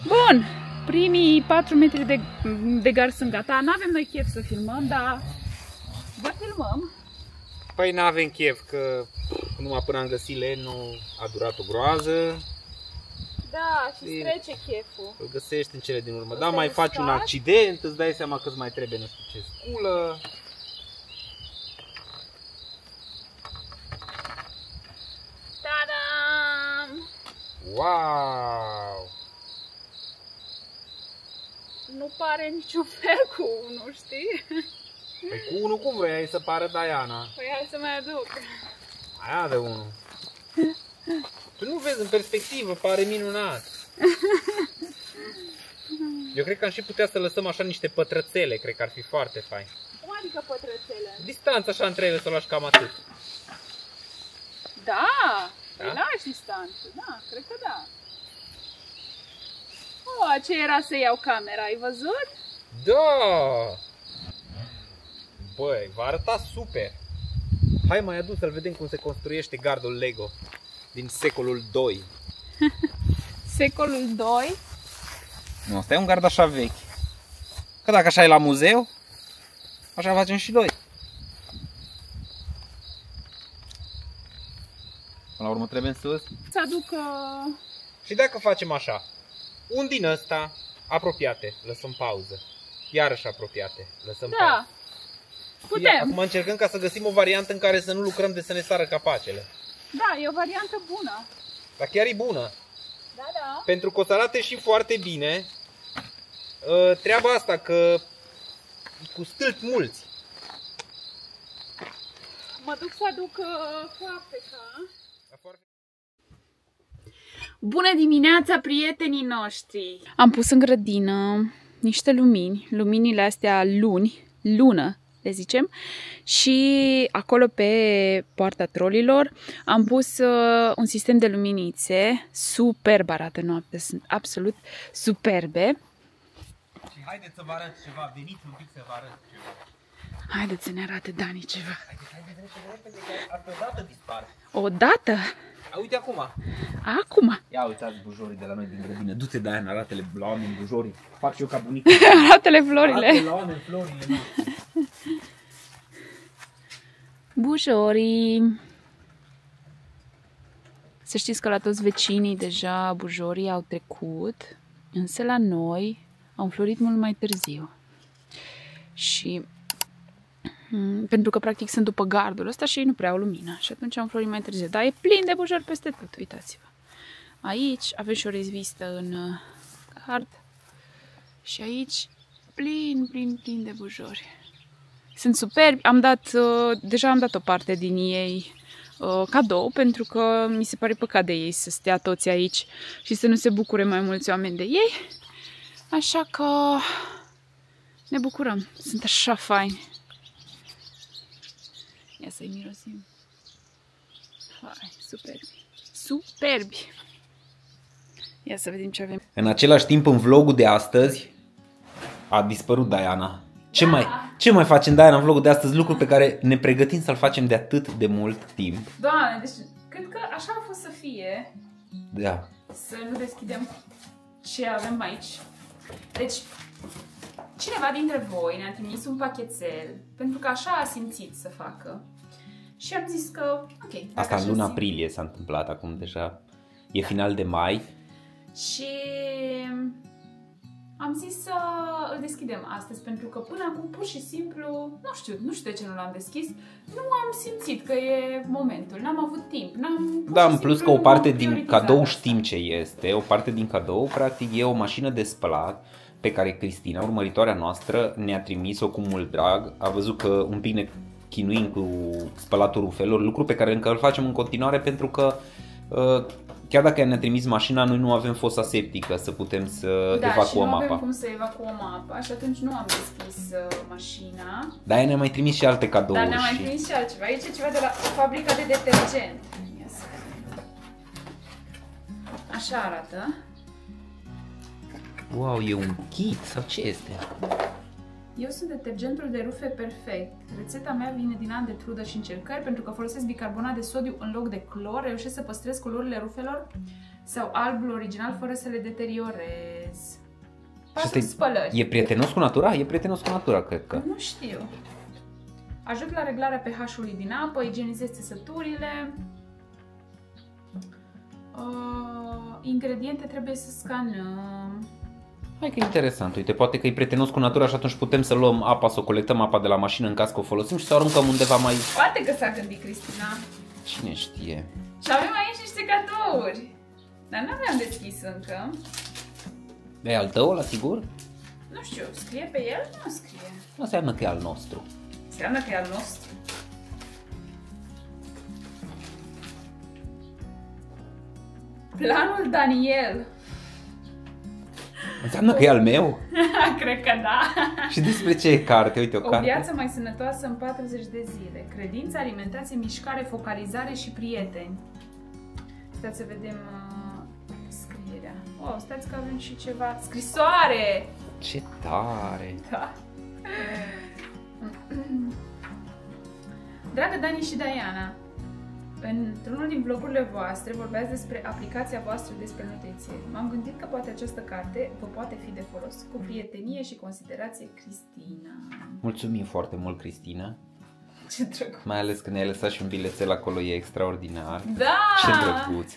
Bun, primii 4 metri de gard sunt gata. N-avem noi chef să filmăm, dar vă filmăm. Păi n-avem chef, că numai până am găsit lemnul a durat o groază. Da, și îți trece cheful. Îl găsești în cele din urmă. Da, mai faci un accident, îți dai seama că îți mai trebuie nu știu ce sculă. Ta-dam! Wow! Nu pare niciun fel cu unul, știi? Păi cu unul cum vrei să pară Diana? Păi hai să mai aduc. Mai avea unul. Tu nu vezi în perspectivă, pare minunat. Eu cred că am și putea să lăsăm așa niște pătrățele, cred că ar fi foarte fain. Cum adică pătrățele? Distanța așa între ele, să o lași cam atât. Da, Da? îi lași distanță, da, cred că da. Oh, ce era să iau camera, ai văzut? Da! Băi, va arăta super. Hai mai adu să-l vedem cum se construiește gardul Lego din secolul 2. Secolul 2. Nu, ăsta e un gard așa vechi. Că dacă așa e la muzeu, așa facem și noi. Până la urmă trebuie în sus. Să aduc... Și dacă facem așa, un din ăsta, apropiate, lăsăm pauză. Iarăși apropiate, lăsăm pauză. Putem. Acum încercăm ca să găsim o variantă în care să nu lucrăm de să ne sară capacele. Da, e o variantă bună. Dar chiar e bună. Da, da. Pentru că o să arate și foarte bine treaba asta, că cu stâlpi mulți. Mă duc să aduc foarfeca. Bună dimineața, prietenii noștri! Am pus în grădină niște lumini, luminile astea lună, le zicem, și acolo pe poarta trolilor am pus un sistem de luminițe, superb arată noaptea, sunt absolut superbe. Și haideți să vă arăt ceva, veniți un pic să vă arăt ceva. Haideți să ne arate Dani ceva. Haideți repede, că asta odată dispar. Odată? Uite acum. Acum. Ia uitați bujorii de la noi din grădină. Du-te, Diana, arată-le la oameni bujorii. Fac și eu ca bunica. Arată-le florile. Arată-le la oameni florile. Bujorii. Să știți că la toți vecinii deja bujorii au trecut, însă la noi au înflorit mult mai târziu. Și pentru că practic sunt după gardul ăsta și ei nu prea au lumină și atunci au înflorit mai târziu. Dar e plin de bujori peste tot, uitați-vă. Aici avem și o rezvistă în gard și aici plin de bujori. Sunt superbi, deja am dat o parte din ei cadou, pentru că mi se pare păcat de ei să stea toți aici și să nu se bucure mai mulți oameni de ei. Așa că ne bucurăm, sunt așa faini. Ia să-i mirosim. Hai, superbi. Superbi! Ia să vedem ce avem. În același timp, în vlogul de astăzi, a dispărut Diana. Ce mai facem, Diana, în vlogul de astăzi? Lucruri pe care ne pregătim să-l facem de atât de mult timp. Doamne, deci cred că așa a fost să fie. Da. Să nu deschidem ce avem aici. Deci, cineva dintre voi ne-a trimis un pachetel, pentru că așa a simțit să facă. Și am zis că, ok. Asta în luna aprilie s-a întâmplat, acum deja e final de mai. Și am zis să îl deschidem astăzi, pentru că până acum pur și simplu, nu știu de ce nu l-am deschis, nu am simțit că e momentul, n-am avut timp. Da, în plus că o parte din cadou știm ce este, o parte din cadou practic e o mașină de spălat pe care Cristina, urmăritoarea noastră, ne-a trimis-o cu mult drag. A văzut că un pic ne chinuim cu spălatul rufelor, lucru pe care încă îl facem în continuare, pentru că chiar dacă ne-a trimis mașina, noi nu avem fosa septică să putem să evacuăm apa. Da, și nu avem cum să evacuăm apa și atunci nu am deschis mașina. Dar ea ne-a mai trimis și alte cadouri. Dar ne-a mai trimis și altceva. Aici e ceva de la fabrica de detergent. Ia să vedem. Așa arată. Wow, e un kit sau ce este? Eu sunt detergentul de rufe perfect. Rețeta mea vine din ani de trudă și încercări, pentru că folosesc bicarbonat de sodiu în loc de clor, reușesc să păstrez culorile rufelor sau albul original fără să le deteriorez. 4 spălări. E prietenos cu natura? E prietenos cu natura, cred că. Nu știu. Ajut la reglarea pH-ului din apă, igienizez țesăturile. Ingrediente trebuie să scanăm. Hai că e interesant, uite, poate că e prietenos cu natura și atunci putem să luăm apa, să o colectăm apa de la mașină în caz că o folosim și să o aruncăm undeva mai... Poate că s-a gândit Cristina. Cine știe? Și avem aici niște cadouri. Dar nu le-am deschis încă. E al tău, la sigur? Nu știu, scrie pe el? Nu scrie. Nu înseamnă că e al nostru. Înseamnă că e al nostru. Planul Daniel. Înseamnă că e al meu? Cred că da. Și despre ce e carte? Uite, o O carte. viață mai sănătoasă în 40 de zile. Credință, alimentație, mișcare, focalizare și prieteni. Stați să vedem scrierea. Oh, stați că avem și ceva. Scrisoare! Ce tare! Da. Dragă Dani și Diana, într-unul din vlogurile voastre vorbeați despre aplicația voastră despre nutriție. M-am gândit că poate această carte vă poate fi de folos. Cu prietenie și considerație, Cristina. Mulțumim foarte mult, Cristina. Ce drăguț. Mai ales că ne-ai lăsat și un bilețel acolo, e extraordinar. Da! Ce drăguț!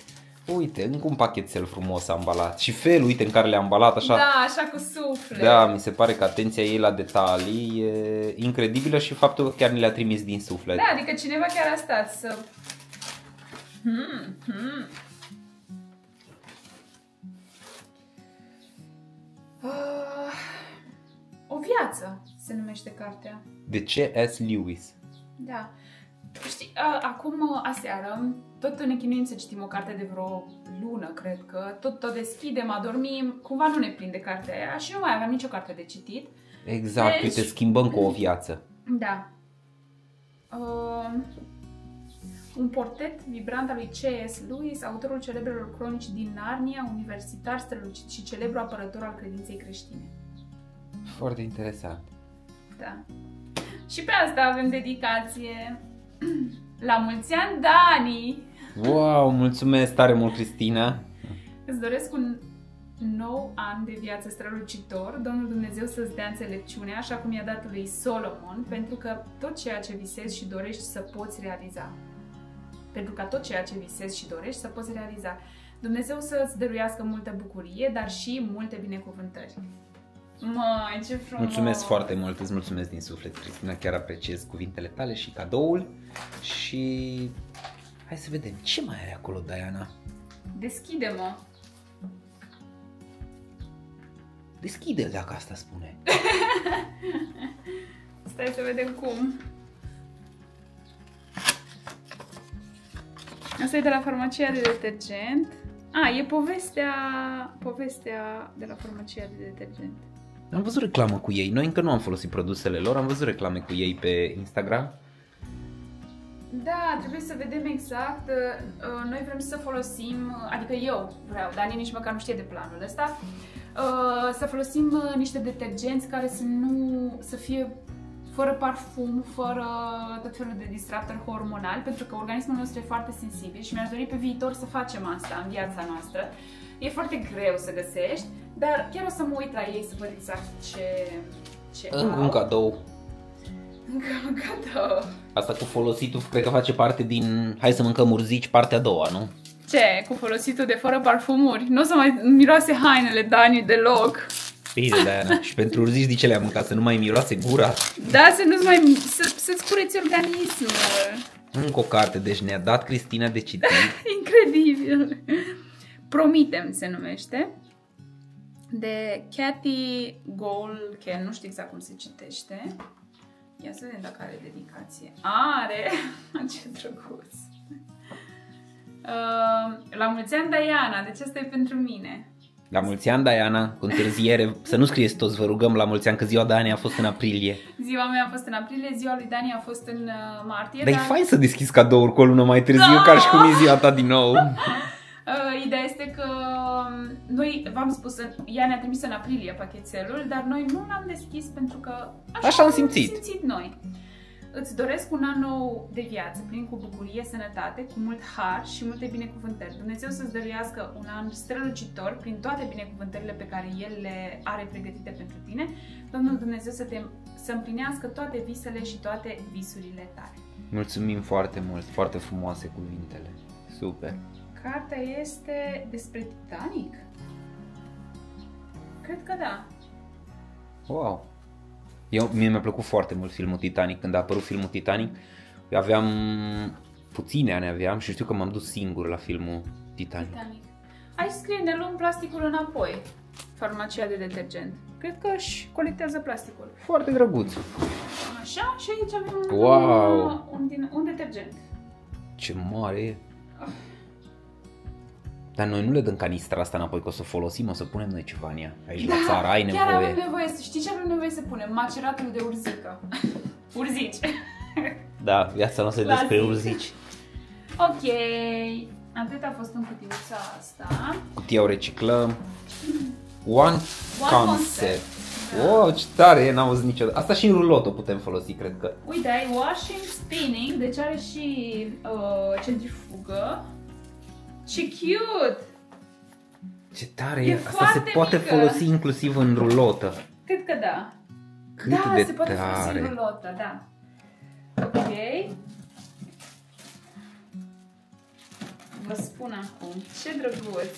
Uite, încă un pachetel frumos ambalat. Și felul, uite, în care le-a ambalat așa. Da, așa cu suflet. Da, mi se pare că atenția ei la detalii e incredibilă și faptul că chiar ni le-a trimis din suflet. Da, adică cineva chiar a stat să... O viață se numește cartea. De C.S. Lewis. Da. Știi, acum aseară, tot ne chinuim să citim o carte de vreo lună, cred că. Tot o deschidem, adormim, cumva nu ne prinde cartea aia și nu mai aveam nicio carte de citit. Exact, Deci... uite, schimbăm cu o viață. Da. Un portret vibrant al lui C.S. Lewis, autorul celebrelor cronici din Narnia, universitar strălucit și celebru apărător al credinței creștine. Foarte interesant. Da. Și pe asta avem dedicație. La mulți ani, Dani! Wow, mulțumesc tare mult, Cristina! Îți doresc un nou an de viață strălucitor, Domnul Dumnezeu să-ți dea înțelepciune, așa cum i-a dat lui Solomon, pentru că tot ceea ce visezi și dorești să poți realiza. Pentru ca tot ceea ce visezi și dorești să poți realiza. Dumnezeu să-ți dăruiască multă bucurie, dar și multe binecuvântări. Măi, ce frumos! Mulțumesc foarte mult, îți mulțumesc din suflet, Cristina, chiar apreciez cuvintele tale și cadoul. Și hai să vedem, ce mai are acolo, Diana? Deschide-mă! Deschide-l dacă asta spune. Stai să vedem cum. Asta e de la farmacia de detergent. E povestea de la farmacia de detergent. Am văzut reclamă cu ei, noi încă nu am folosit produsele lor, am văzut reclame cu ei pe Instagram. Da, trebuie să vedem exact. Noi vrem să folosim, adică eu vreau, Dani nici măcar nu știe de planul ăsta, să folosim niște detergenți care să fie fără parfum, fără tot felul de distractori hormonali, pentru că organismul nostru e foarte sensibil și mi-aș dori pe viitor să facem asta în viața noastră. E foarte greu să găsești, dar chiar o să mă uit la ei să văd exact ce Încă au. un cadou. Încă un cadou. Asta cu folositul cred că face parte din Hai să mâncăm urzici, partea a doua, nu? Ce? Cu folositul de fără parfumuri? Nu o să mai miroase hainele Dani deloc. Bine, Diana. Și pentru urzici de ce le-am mâncat? Să nu mai miroase gura? Da, să-ți cureți organismul. Încă o carte, deci ne-a dat Cristina de citit. Incredibil. Promitem se numește. De Cathy Golken, nu știu exact cum se citește. Ia să vedem dacă are dedicație. Are! Ce drăguț! La mulți ani, Diana, deci asta e pentru mine. La mulți ani, Diana, cu întârziere, să nu scrieți toți, vă rugăm la mulți ani, că ziua Dani a fost în aprilie. Ziua mea a fost în aprilie, ziua lui Dani a fost în martie. Dar e fain să deschizi cadouri cu o lună mai târziu, ca și cum e ziua ta din nou. Ideea este că noi, v-am spus, ea ne-a trimis în aprilie pachetelul, dar noi nu l-am deschis pentru că așa am simțit noi. Îți doresc un an nou de viață, plin cu bucurie, sănătate, cu mult har și multe binecuvântări. Dumnezeu să-ți dăruiască un an strălucitor prin toate binecuvântările pe care El le are pregătite pentru tine. Domnul Dumnezeu să împlinească toate visele și toate visurile tale. Mulțumim foarte mult, foarte frumoase cuvintele. Super. Cartea este despre Titanic? Cred că da. Wow. Mie mi-a plăcut foarte mult filmul Titanic. Când a apărut filmul Titanic, eu aveam puține ani aveam și știu că m-am dus singur la filmul Titanic. Aici scrie, ne luăm plasticul înapoi. Farmacia de detergent. Cred că își colectează plasticul. Foarte drăguț. Așa, și aici avem un detergent. Ce mare e. Dar noi nu le dăm canistra asta înapoi, că o să o folosim, o să punem noi ceva în ea. Aici la țară ai nevoie. Chiar avem nevoie, știi ce avem nevoie să punem? Maceratul de urzică. Urzici. Da, viața noastră e despre urzici. Ok, atât a fost în cutiuța asta. Cutia o reciclăm. One concept. Wow, ce tare e, n-am văzut niciodată. Asta și în rulot o putem folosi, cred că. Uite, ai washing, spinning, deci are și centrifugă. Ce cute! Ce tare e! Asta se poate folosi inclusiv în rulotă. Cred că da. Cât de se poate folosi în rulotă, da. Ok. Vă spun acum, ce drăguț!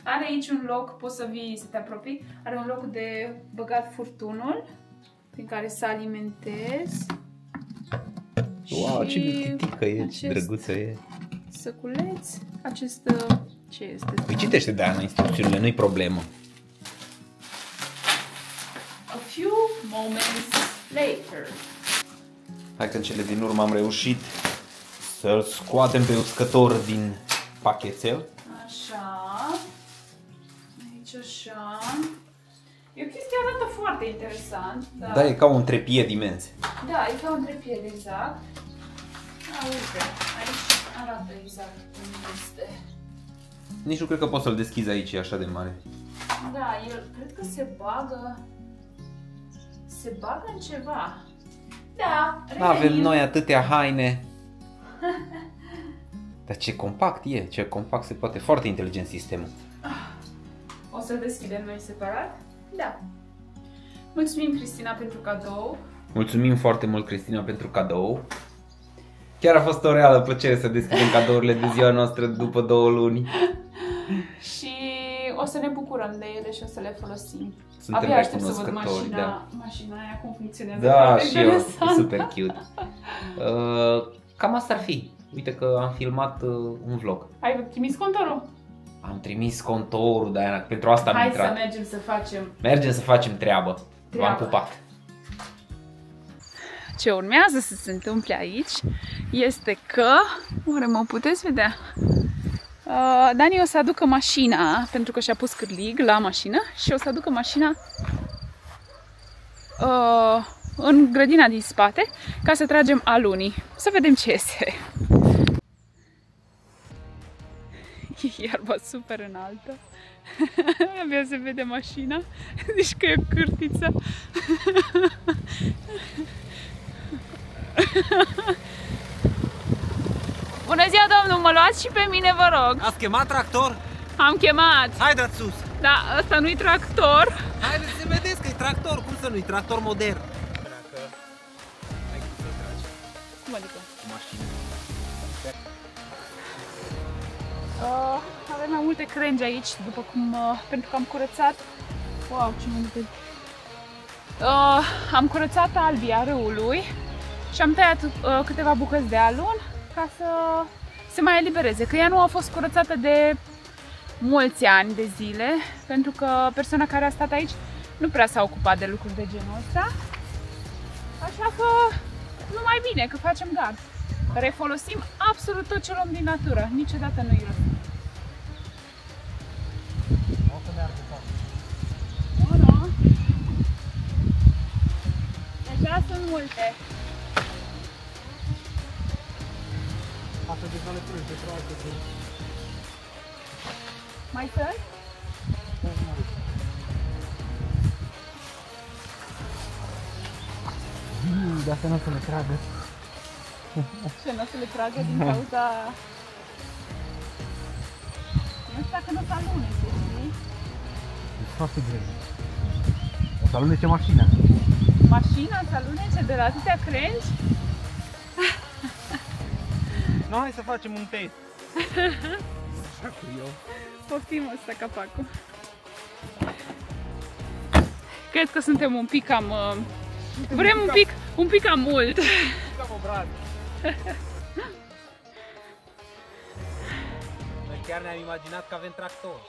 Are aici un loc, poți să vii să te apropii, are un loc de băgat furtunul, prin care să alimentezi. Wow, ce mititică e, ce drăguță e! Săculeț, ce este? Păi citește de Ana instrucțiunile, nu-i problemă. A few moments later. Hai că în cele din urmă am reușit să-l scoatem pe uscător din pachetel. Așa. Aici așa. E o chestie, arată foarte interesant. Da, e ca un trepied imens. Da, e ca un trepied, exact. Uite, aici arată exact cum este. Nici nu cred că poți să-l deschizi aici, e așa de mare. Da, el cred că se bagă în ceva. Da, avem noi atâtea haine. Dar ce compact e, ce compact se poate, foarte inteligent sistemul. O să-l deschidem noi separat? Da. Mulțumim, Cristina, pentru cadou. Mulțumim foarte mult, Cristina, pentru cadou. Chiar a fost o reală plăcere să deschidem cadourile de ziua noastră după 2 luni. Și o să ne bucurăm de ele și o să le folosim. Suntem abia aștept să văd mașina aia cum funcționează. Da, și eu, e super cute. Cam asta ar fi. Uite că am filmat un vlog. Ai trimis contorul? Am trimis contorul, Diana, pentru asta am intrat. Hai să mergem să facem. Mergem să facem treabă. V-am pupat. Ce urmează să se întâmple aici este că, oare mă puteți vedea? Dani o să aducă mașina, pentru că și-a pus cârlig la mașină și o să aducă mașina în grădina din spate ca să tragem alunii. Să vedem ce este. E iarba super înaltă. Abia se vede mașina. Zici că e o cârtiță. Bună ziua, domnul, mă luați și pe mine, vă rog. Ați chemat tractor? Am chemat. Haideți sus. Da, ăsta nu-i tractor. Haideți să vedeți că e tractor, cum să nu-i tractor modern. Cum adică? Mașină. Avem mai multe crengi aici, după cum, pentru că am curățat. Wow, ce multe. Am curățat albia râului și am tăiat câteva bucăți de alun ca să se mai elibereze, că ea nu a fost curățată de mulți ani de zile, pentru că persoana care a stat aici nu prea s-a ocupat de lucruri de genul ăsta. Așa că numai bine că facem gard. Refolosim absolut tot ce luăm din natură, niciodată nu-i rău. Deja sunt multe. Asta de vale prânz, de proastă. Mai sunt? De asta nu o să ne tragă. Și nu o să le tragă din cauza... Nu știu dacă nu o să alunece, știi? E foarte greu. O să alunece mașina. Mașina să alunece de la atâtea crengi? Nu, hai să facem un test. Poftim ăsta capacul. Cred că suntem un pic cam... Vrem un pic cam mult. Cam obraz. Noi chiar ne-am imaginat că avem tractor.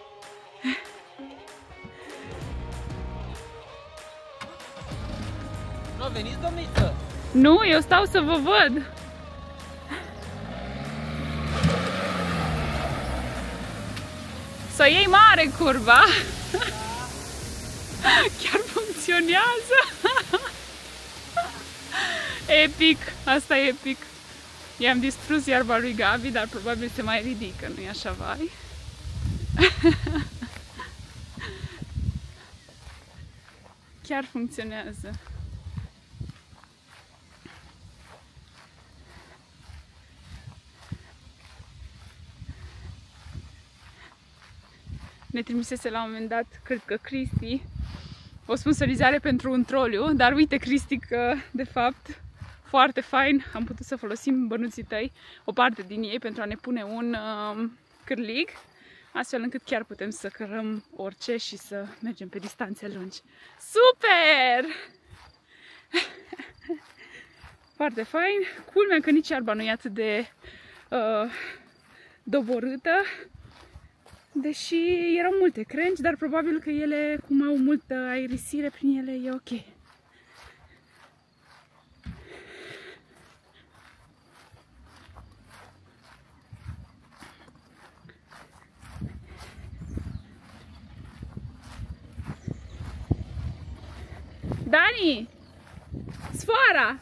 Nu veniți, domniță? Nu, eu stau să vă văd. Să iei mare curba. Chiar funcționează. Epic, asta e epic. I-am distrus iarba lui Gabi, dar probabil se mai ridică, nu-i așa, vai? Chiar funcționează. Ne trimisese la un moment dat, cred că Cristi, o sponsorizare pentru un troliu, dar uite Cristi că, de fapt, foarte fain, am putut să folosim bănuții tăi, o parte din ei, pentru a ne pune un cârlig, astfel încât chiar putem să cărăm orice și să mergem pe distanțe lungi. Super! Foarte fain, culmea că nici iarba nu e atât de doborâtă, deși erau multe crengi, dar probabil că ele, cum au multă aerisire prin ele, e ok. Dani! Sfoara!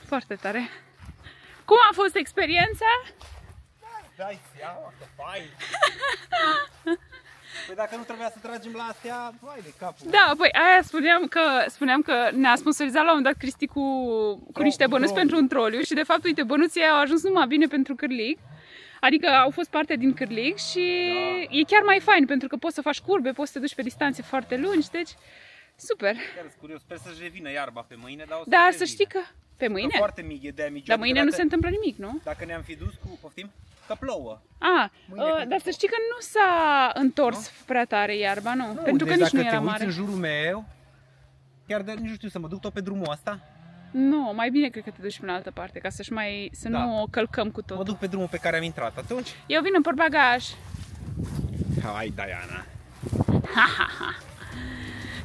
Foarte tare! Cum a fost experiența? Dai seama că fain! Păi dacă nu trebuia să tragem la astea, vai de capul! Da, păi aia spuneam că ne-a sponsorizat la un dat Cristi cu niște bănuți pentru un troliu și de fapt, uite, bănuții au ajuns numai bine pentru cârlig. Adică au fost parte din cârlig și da, e chiar mai fain pentru că poți să faci curbe, poți să te duci pe distanțe foarte lungi, deci super. Chiar sunt curios, sper să-și revină iarba pe mâine, dar o să da, să știi că pe mâine? Că foarte mic, e de mic. Dar mâine nu se întâmplă nimic, nu? Dacă ne-am fi dus cu, poftim, că plouă. Dar să știi că nu s-a întors prea tare iarba, nu? Pentru că deci nici nu era mare. dacă te uiți în jurul meu, chiar de nici nu știu să mă duc tot pe drumul ăsta. Nu, mai bine cred că te duci până în altă parte, ca să nu o călcăm cu tot. Mă duc pe drumul pe care am intrat atunci. Eu vin în portbagaj. Hai, Diana.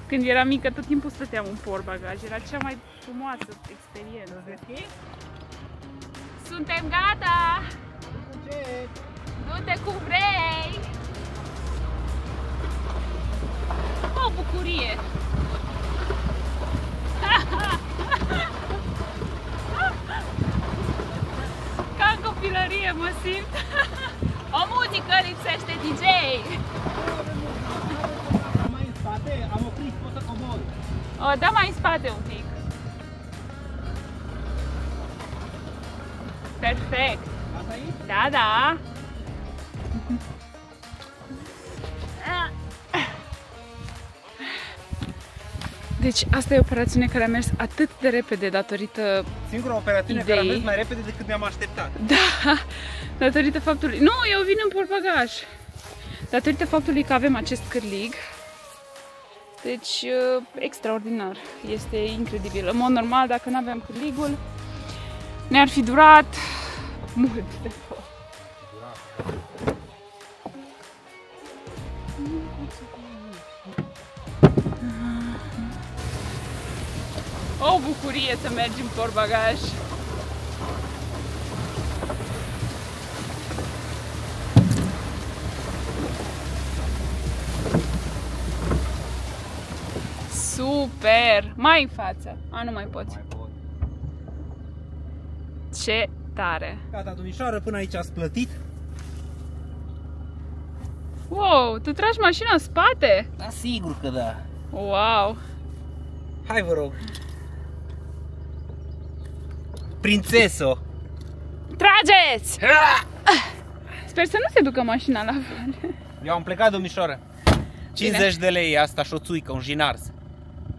Când eram mică, tot timpul stăteam în portbagaj. Era cea mai frumoasă experiență. Suntem gata! Du-te cum vrei! O bucurie! Ca în copilărie mă simt. O muzică lipsește, DJ! Mai în spate, am oprit, pot să comod. O, da mai în spate un pic. Perfect! Asta e? Da, da! Deci asta e o operațiune care a mers atât de repede datorită singura operațiune ideii. care a mers mai repede decât mi-am așteptat. Da, datorită faptului... Nu, eu vin în portbagaj. Datorită faptului că avem acest cârlig. Deci, extraordinar. Este incredibil. În mod normal, dacă nu aveam cârligul, ne-ar fi durat mult de fapt. O bucurie să mergi în portbagaj. Super! Mai în față. Nu mai poți. Mai pot. Ce tare! Gata, domnișoară, până aici ați plătit? Wow, tu tragi mașina în spate? Da, sigur că da. Wow! Hai, vă rog. prințeso! Trageți! Sper să nu se ducă mașina la vale. Eu am plecat, domnișoară. 50 de lei asta și o țuică, un jinars.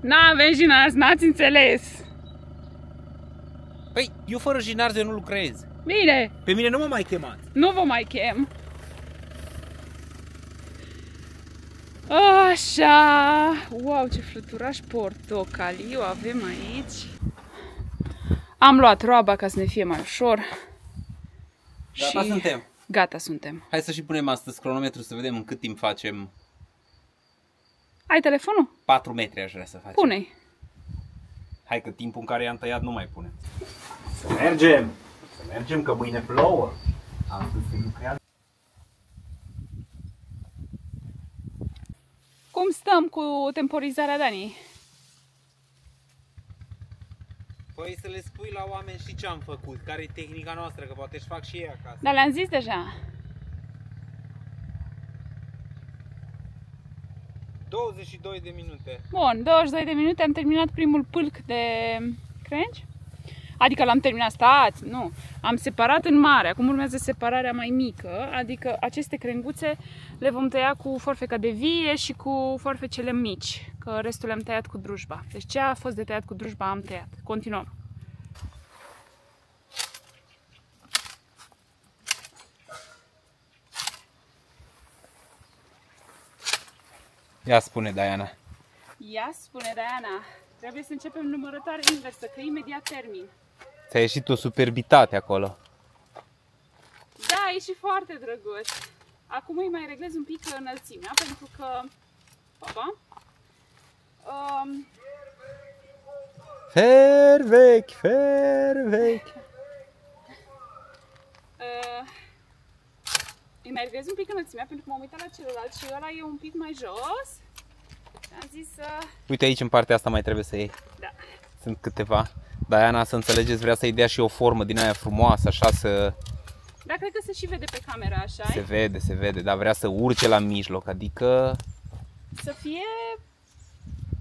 N-avem jinars, n-ați înțeles. Păi, eu fără jinars eu nu lucrez. Bine, Pe mine nu mă mai chemați. nu vă mai chem. Așa. Wow, ce fluturaș portocaliu avem aici. Am luat roaba ca să ne fie mai ușor. Gata suntem. Gata suntem. Hai să și punem astăzi cronometru să vedem în cât timp facem. Ai telefonul? 4 metri aș vrea să facem. Pune-i. Hai că timpul în care i-am tăiat nu mai punem. Să mergem! Să mergem că mâine plouă. Astăzi se lucrează. Cum stăm cu temporizarea, Dani? Păi să le spui la oameni și ce am făcut, care e tehnica noastră, că poate își fac și ei acasă. Dar le-am zis deja. 22 de minute. Bun, 22 de minute am terminat primul pâlc de crengi. Adică l-am terminat, stați, nu. Am separat în mare, acum urmează separarea mai mică, adică aceste crenguțe le vom tăia cu forfeca de vie și cu forfecele mici, că restul le-am tăiat cu drujba. Deci ce a fost de tăiat cu drujba am tăiat. Continuăm. Ia spune, Diana. Ia spune, Diana, trebuie să începem numărătoare inversă, că imediat termin. Ți-a ieșit o superbitate acolo. Da, e și foarte drăguț. Acum îi mai reglez un pic înălțimea, pentru că... Opa! Fervec, fervec. Îi mai reglez un pic înălțimea, pentru că m-am uitat la celălalt și ăla e un pic mai jos. Am zis să... Uite aici în partea asta mai trebuie să iei. Da. Sunt câteva. Diana, să înțelegeți, vrea să-i dea și o formă din aia frumoasă, așa să... Da, cred că se și vede pe camera, așa. Se vede, dar vrea să urce la mijloc, adică... Să fie...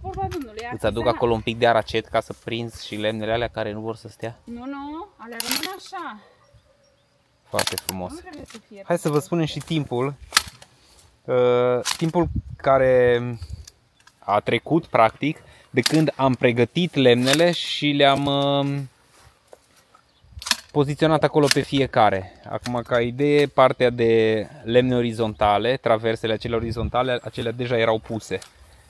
Vorba Domnului. Îți aduc acolo un pic de aracet ca să prinzi și lemnele alea care nu vor să stea. Nu, alea rămân așa. Foarte frumos. Nu trebuie să fie. Hai să vă spunem și timpul. Timpul care a trecut, practic, de când am pregătit lemnele și le-am poziționat acolo pe fiecare. Acum, ca idee, partea de lemne orizontale, traversele acelea orizontale, acelea deja erau puse.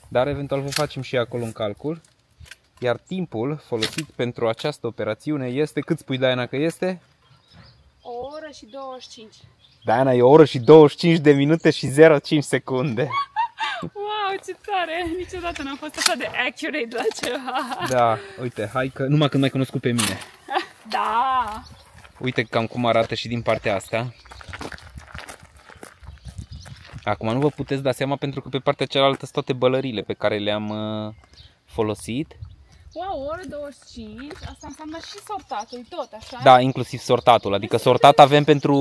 Dar eventual vă facem și acolo un calcul. Iar timpul folosit pentru această operațiune este, cât spui, Diana, că este? O oră și 25. Diana, e o oră și 25 de minute și 0,5 secunde. Wow, ce tare! Niciodată n-am fost așa de accurate la ceva. Da, uite, hai că numai când m-ai cunoscut pe mine. Da! Uite cam cum arată și din partea asta. Acum nu vă puteți da seama pentru că pe partea cealaltă sunt toate bălările pe care le-am folosit. Wow, o oră 25, asta înseamnă și sortatul, tot așa? Da, inclusiv sortatul, adică sortat avem pentru...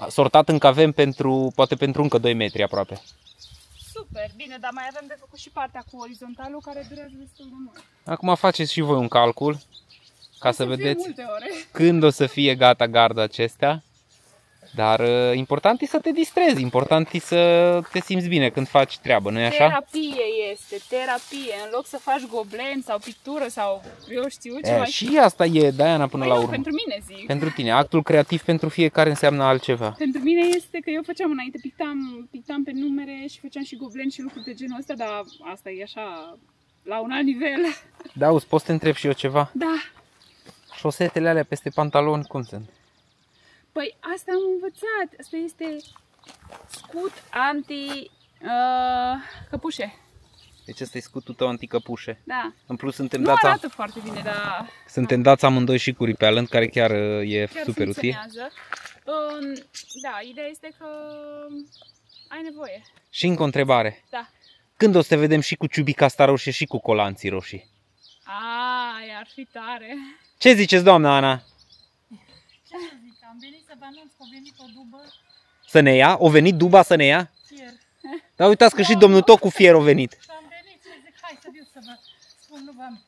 Sortat încă avem pentru, poate pentru încă 2 metri aproape. Super, bine, dar mai avem de făcut și partea cu orizontalul care durează destul de mult. Acum faceți și voi un calcul ca să vedeți multe ore. când o să fie gata garda acestea. Dar important e să te distrezi, important e să te simți bine când faci treabă, nu-i așa? Terapie este, terapie. În loc să faci goblen sau pictură sau eu știu ce mai... Și asta e, Diana, până la urmă. Pentru mine zic. Pentru tine, actul creativ pentru fiecare înseamnă altceva. Pentru mine este că eu făceam înainte, pictam pe numere și făceam și goblen și lucruri de genul ăsta, dar asta e așa, la un alt nivel. Da, auzi, poți să te întreb și eu ceva? Da. Șosetele alea peste pantaloni, cum sunt? Păi asta am învățat, asta este scut anti căpușe. Deci ăsta e scutul tău anticăpușe. Da. În plus suntem Nu dați, arată foarte bine, dar... suntem dați amândoi și cu repellent, care chiar e chiar super util. Da, ideea este că ai nevoie. Și încă o întrebare. Da. Când o să te vedem și cu ciubica asta roșie și cu colanții roșii? Ar fi tare. Ce ziceți, doamna Ana? Ce să zic, am venit să vă anunț că a venit o dubă Să ne ia? O venit duba să ne ia? fier. Dar uitați că și domnul Tocu Fier a venit. Și am venit și zic, hai să viu să vă spun, nu v-am...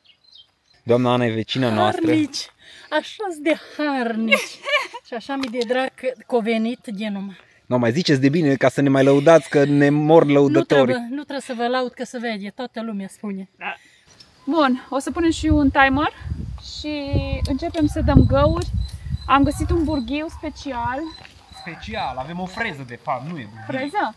Doamna Ana e vecina noastră. Harnici. Așa-s de harnici. Și așa mi de drag covenit genul. Nu, mai ziceți de bine ca să ne mai lăudați că ne mor lăudătorii. Nu trebuie să vă laud că se vede, toată lumea spune. Da. Bun, o să punem și un timer și începem să dăm găuri. Am găsit un burghiu special. Special, avem o freză de fapt, nu e Freză?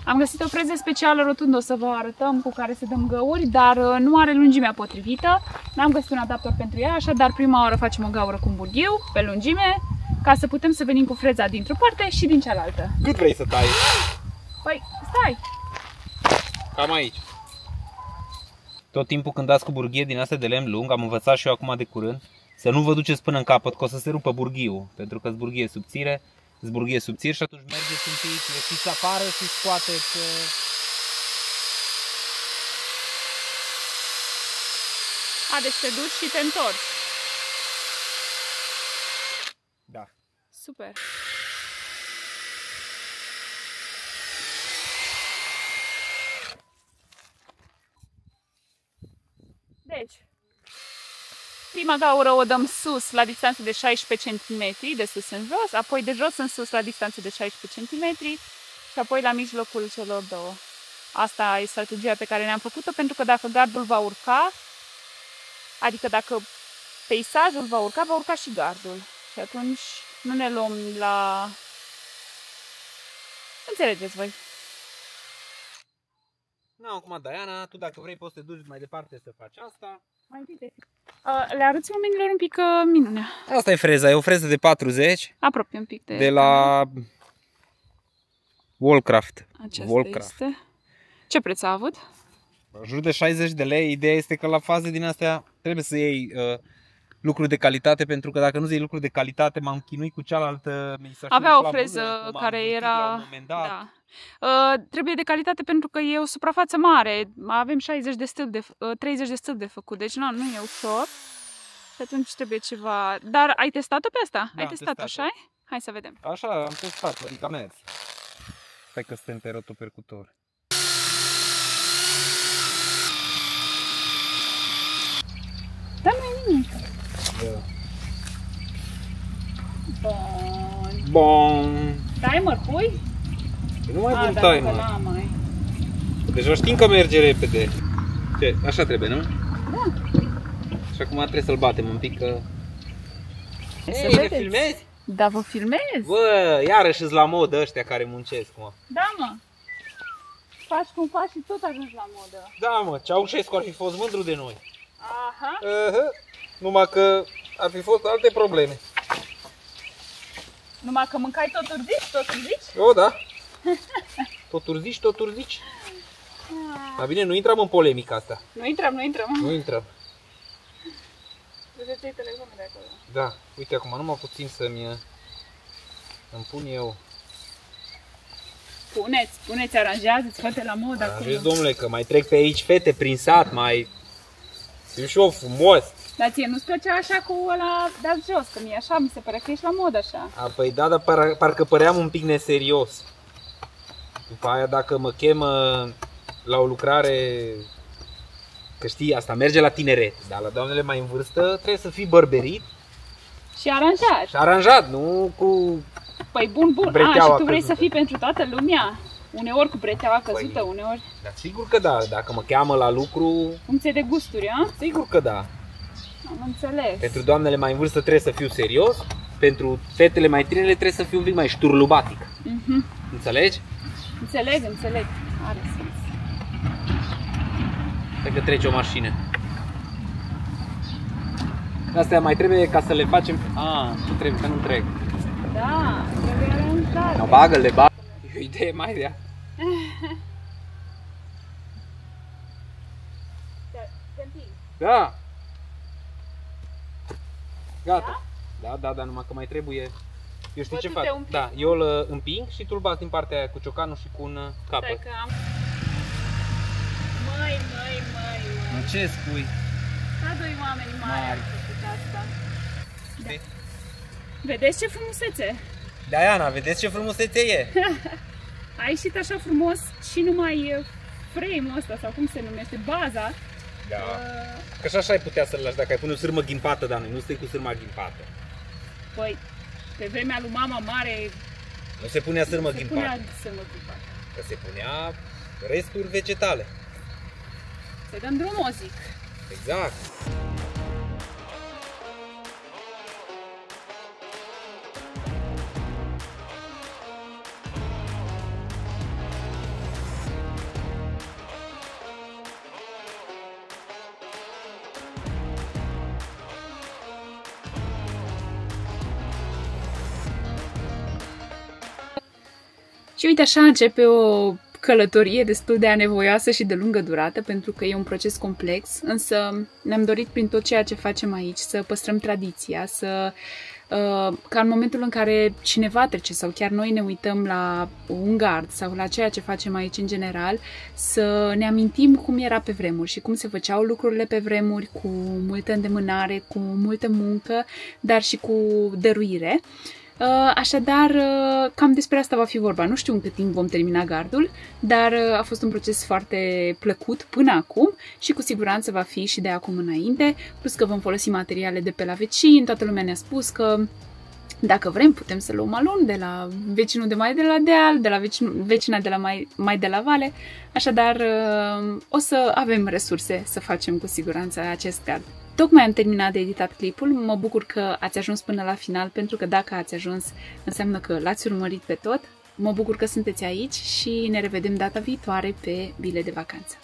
Am găsit o freză specială rotundă, o să vă arătăm, cu care să dăm găuri, dar nu are lungimea potrivită. N-am găsit un adaptor pentru ea, așadar prima oară facem o gaură cu un burghiu pe lungime, ca să putem să venim cu freza dintr-o parte și din cealaltă. Cât vrei să tai? Păi, stai! Cam aici. Tot timpul când dați cu burghie din astea de lemn lung, am învățat și eu acum de curând, să nu vă duceți până în capăt, că o să se rupă burghiul, pentru că zburghie subțire, zburghie subțiri și atunci mergeți un pic, ieșiți afară și scoateți. Deci te duci și te întorci. Da. Super! Deci, prima gaură o dăm sus la distanță de 16 cm, de sus în jos, apoi de jos în sus la distanță de 16 cm și apoi la mijlocul celor două. Asta e strategia pe care ne-am făcut-o, pentru că dacă gardul va urca, adică dacă peisajul va urca și gardul. Și atunci nu ne luăm la... Înțelegeți voi. Nu, acum, Diana, tu dacă vrei poți să te duci mai departe să faci asta. Mai bine. Le arăți oamenilor un pic minunea. Asta e freza, e o freză de 40. Apropie un pic de la Wallcraft. Aceasta este. Ce preț a avut? În jur de 60 de lei. Ideea este că la faze din astea trebuie să iei lucruri de calitate, pentru că dacă nu iei lucruri de calitate, m-am chinuit cu cealaltă. Avea o freză care era... Da. Trebuie de calitate pentru că e o suprafață mare. Avem 30 de stâlpi de făcut, deci nu e ușor. Și atunci trebuie ceva... Dar ai testat-o pe asta? Da, ai testat-o, așa? Hai să vedem. Așa, am testat, adică a mers. Stai că suntem pe rotopercutor. Da, nu e nimic. Da. Bun. Bun. Timer pui? Nu mai pun dar timer. mai. Deja știm că merge repede. Ce? Așa trebuie, nu? Da. Și acum trebuie să-l batem un pic că... Ei, ne filmezi? Da, vă filmez. Bă, iarăși îți la modă ăștia care muncesc, mă. Da, mă. Faci cum faci și tot ajungi la modă. Da, mă, Ceaușescu ar fi fost mândru de noi. Aha. Numai că ar fi fost alte probleme. Numai că mâncai tot urzici? O, da. Tot urzici. Dar bine, nu intrăm în polemica asta. Nu intrăm. Nu intrăm. Vedeți telefonul de acolo. Da, uite acum, numai puțin să-mi pun eu. Puneți, aranjează-ți, fă-te la modă acolo. Aranjez, domnule, că mai trec pe aici fete prin sat, mai... Fiu și eu frumos. Dar ție nu-ți plăcea așa cu ăla dat jos, că mie așa, mi se pare că ești la modă așa. Păi da, dar parcă păream un pic neserios. După aia dacă mă chemă la o lucrare, că știi, asta merge la tineret, dar la doamnele mai în vârstă trebuie să fii bărberit. Și aranjat. Și aranjat, nu cu... Păi bun, și tu vrei căzută să fii pentru toată lumea? Uneori cu breteaua căzută, uneori... Dar sigur că da, dacă mă cheamă la lucru... Funcție de gusturi, a? Sigur că da. Am înțeles. Pentru doamnele mai în vârstă trebuie să fiu serios, pentru fetele mai tinere trebuie să fiu un pic mai șturlubatic. Înțelegi? Înțeleg, are sens. Stai că trece o mașină. Astea mai trebuie ca să le facem... trebuie că nu trec. Da, trebuie aranjate. No, bagă-le, bagă. E o idee mai rea. Da. Gata. Da, numai că mai trebuie. Eu știu ce fac. Da, eu îl împing și tu îl bați din partea aia cu ciocanul și cu un capăt. Stai că am... Măi. Ce spui? Ca doi oameni mari au făcut asta. Da. Vedeți ce frumusețe? Diana, vedeți ce frumusețe e? A ieșit așa frumos și numai frame-ul ăsta, sau cum se numește, baza, Da. Că și așa ai putea să-l lași dacă ai pune o sârmă ghimpată, dar nu stai cu sârma ghimpată. Păi, pe vremea lui mama mare Nu se punea sârmă se ghimpată. punea sârmă ghimpată. Că se punea resturi vegetale. Să dăm drumul, zic. Exact. Și uite, așa începe o călătorie destul de anevoioasă și de lungă durată, pentru că e un proces complex, însă ne-am dorit prin tot ceea ce facem aici să păstrăm tradiția, ca în momentul în care cineva trece sau chiar noi ne uităm la un gard sau la ceea ce facem aici în general, să ne amintim cum era pe vremuri și cum se făceau lucrurile pe vremuri, cu multă îndemânare, cu multă muncă, dar și cu dăruire. Așadar, cam despre asta va fi vorba. Nu știu în cât timp vom termina gardul, dar a fost un proces foarte plăcut până acum și cu siguranță va fi și de acum înainte, plus că vom folosi materiale de pe la vecini. Toată lumea ne-a spus că dacă vrem putem să luăm alun de la vecinul de mai de la deal, de la vecina de la mai de la vale, așadar o să avem resurse să facem cu siguranță acest gard. Tocmai am terminat de editat clipul, mă bucur că ați ajuns până la final, pentru că dacă ați ajuns, înseamnă că l-ați urmărit pe tot. Mă bucur că sunteți aici și ne revedem data viitoare pe bile de vacanță.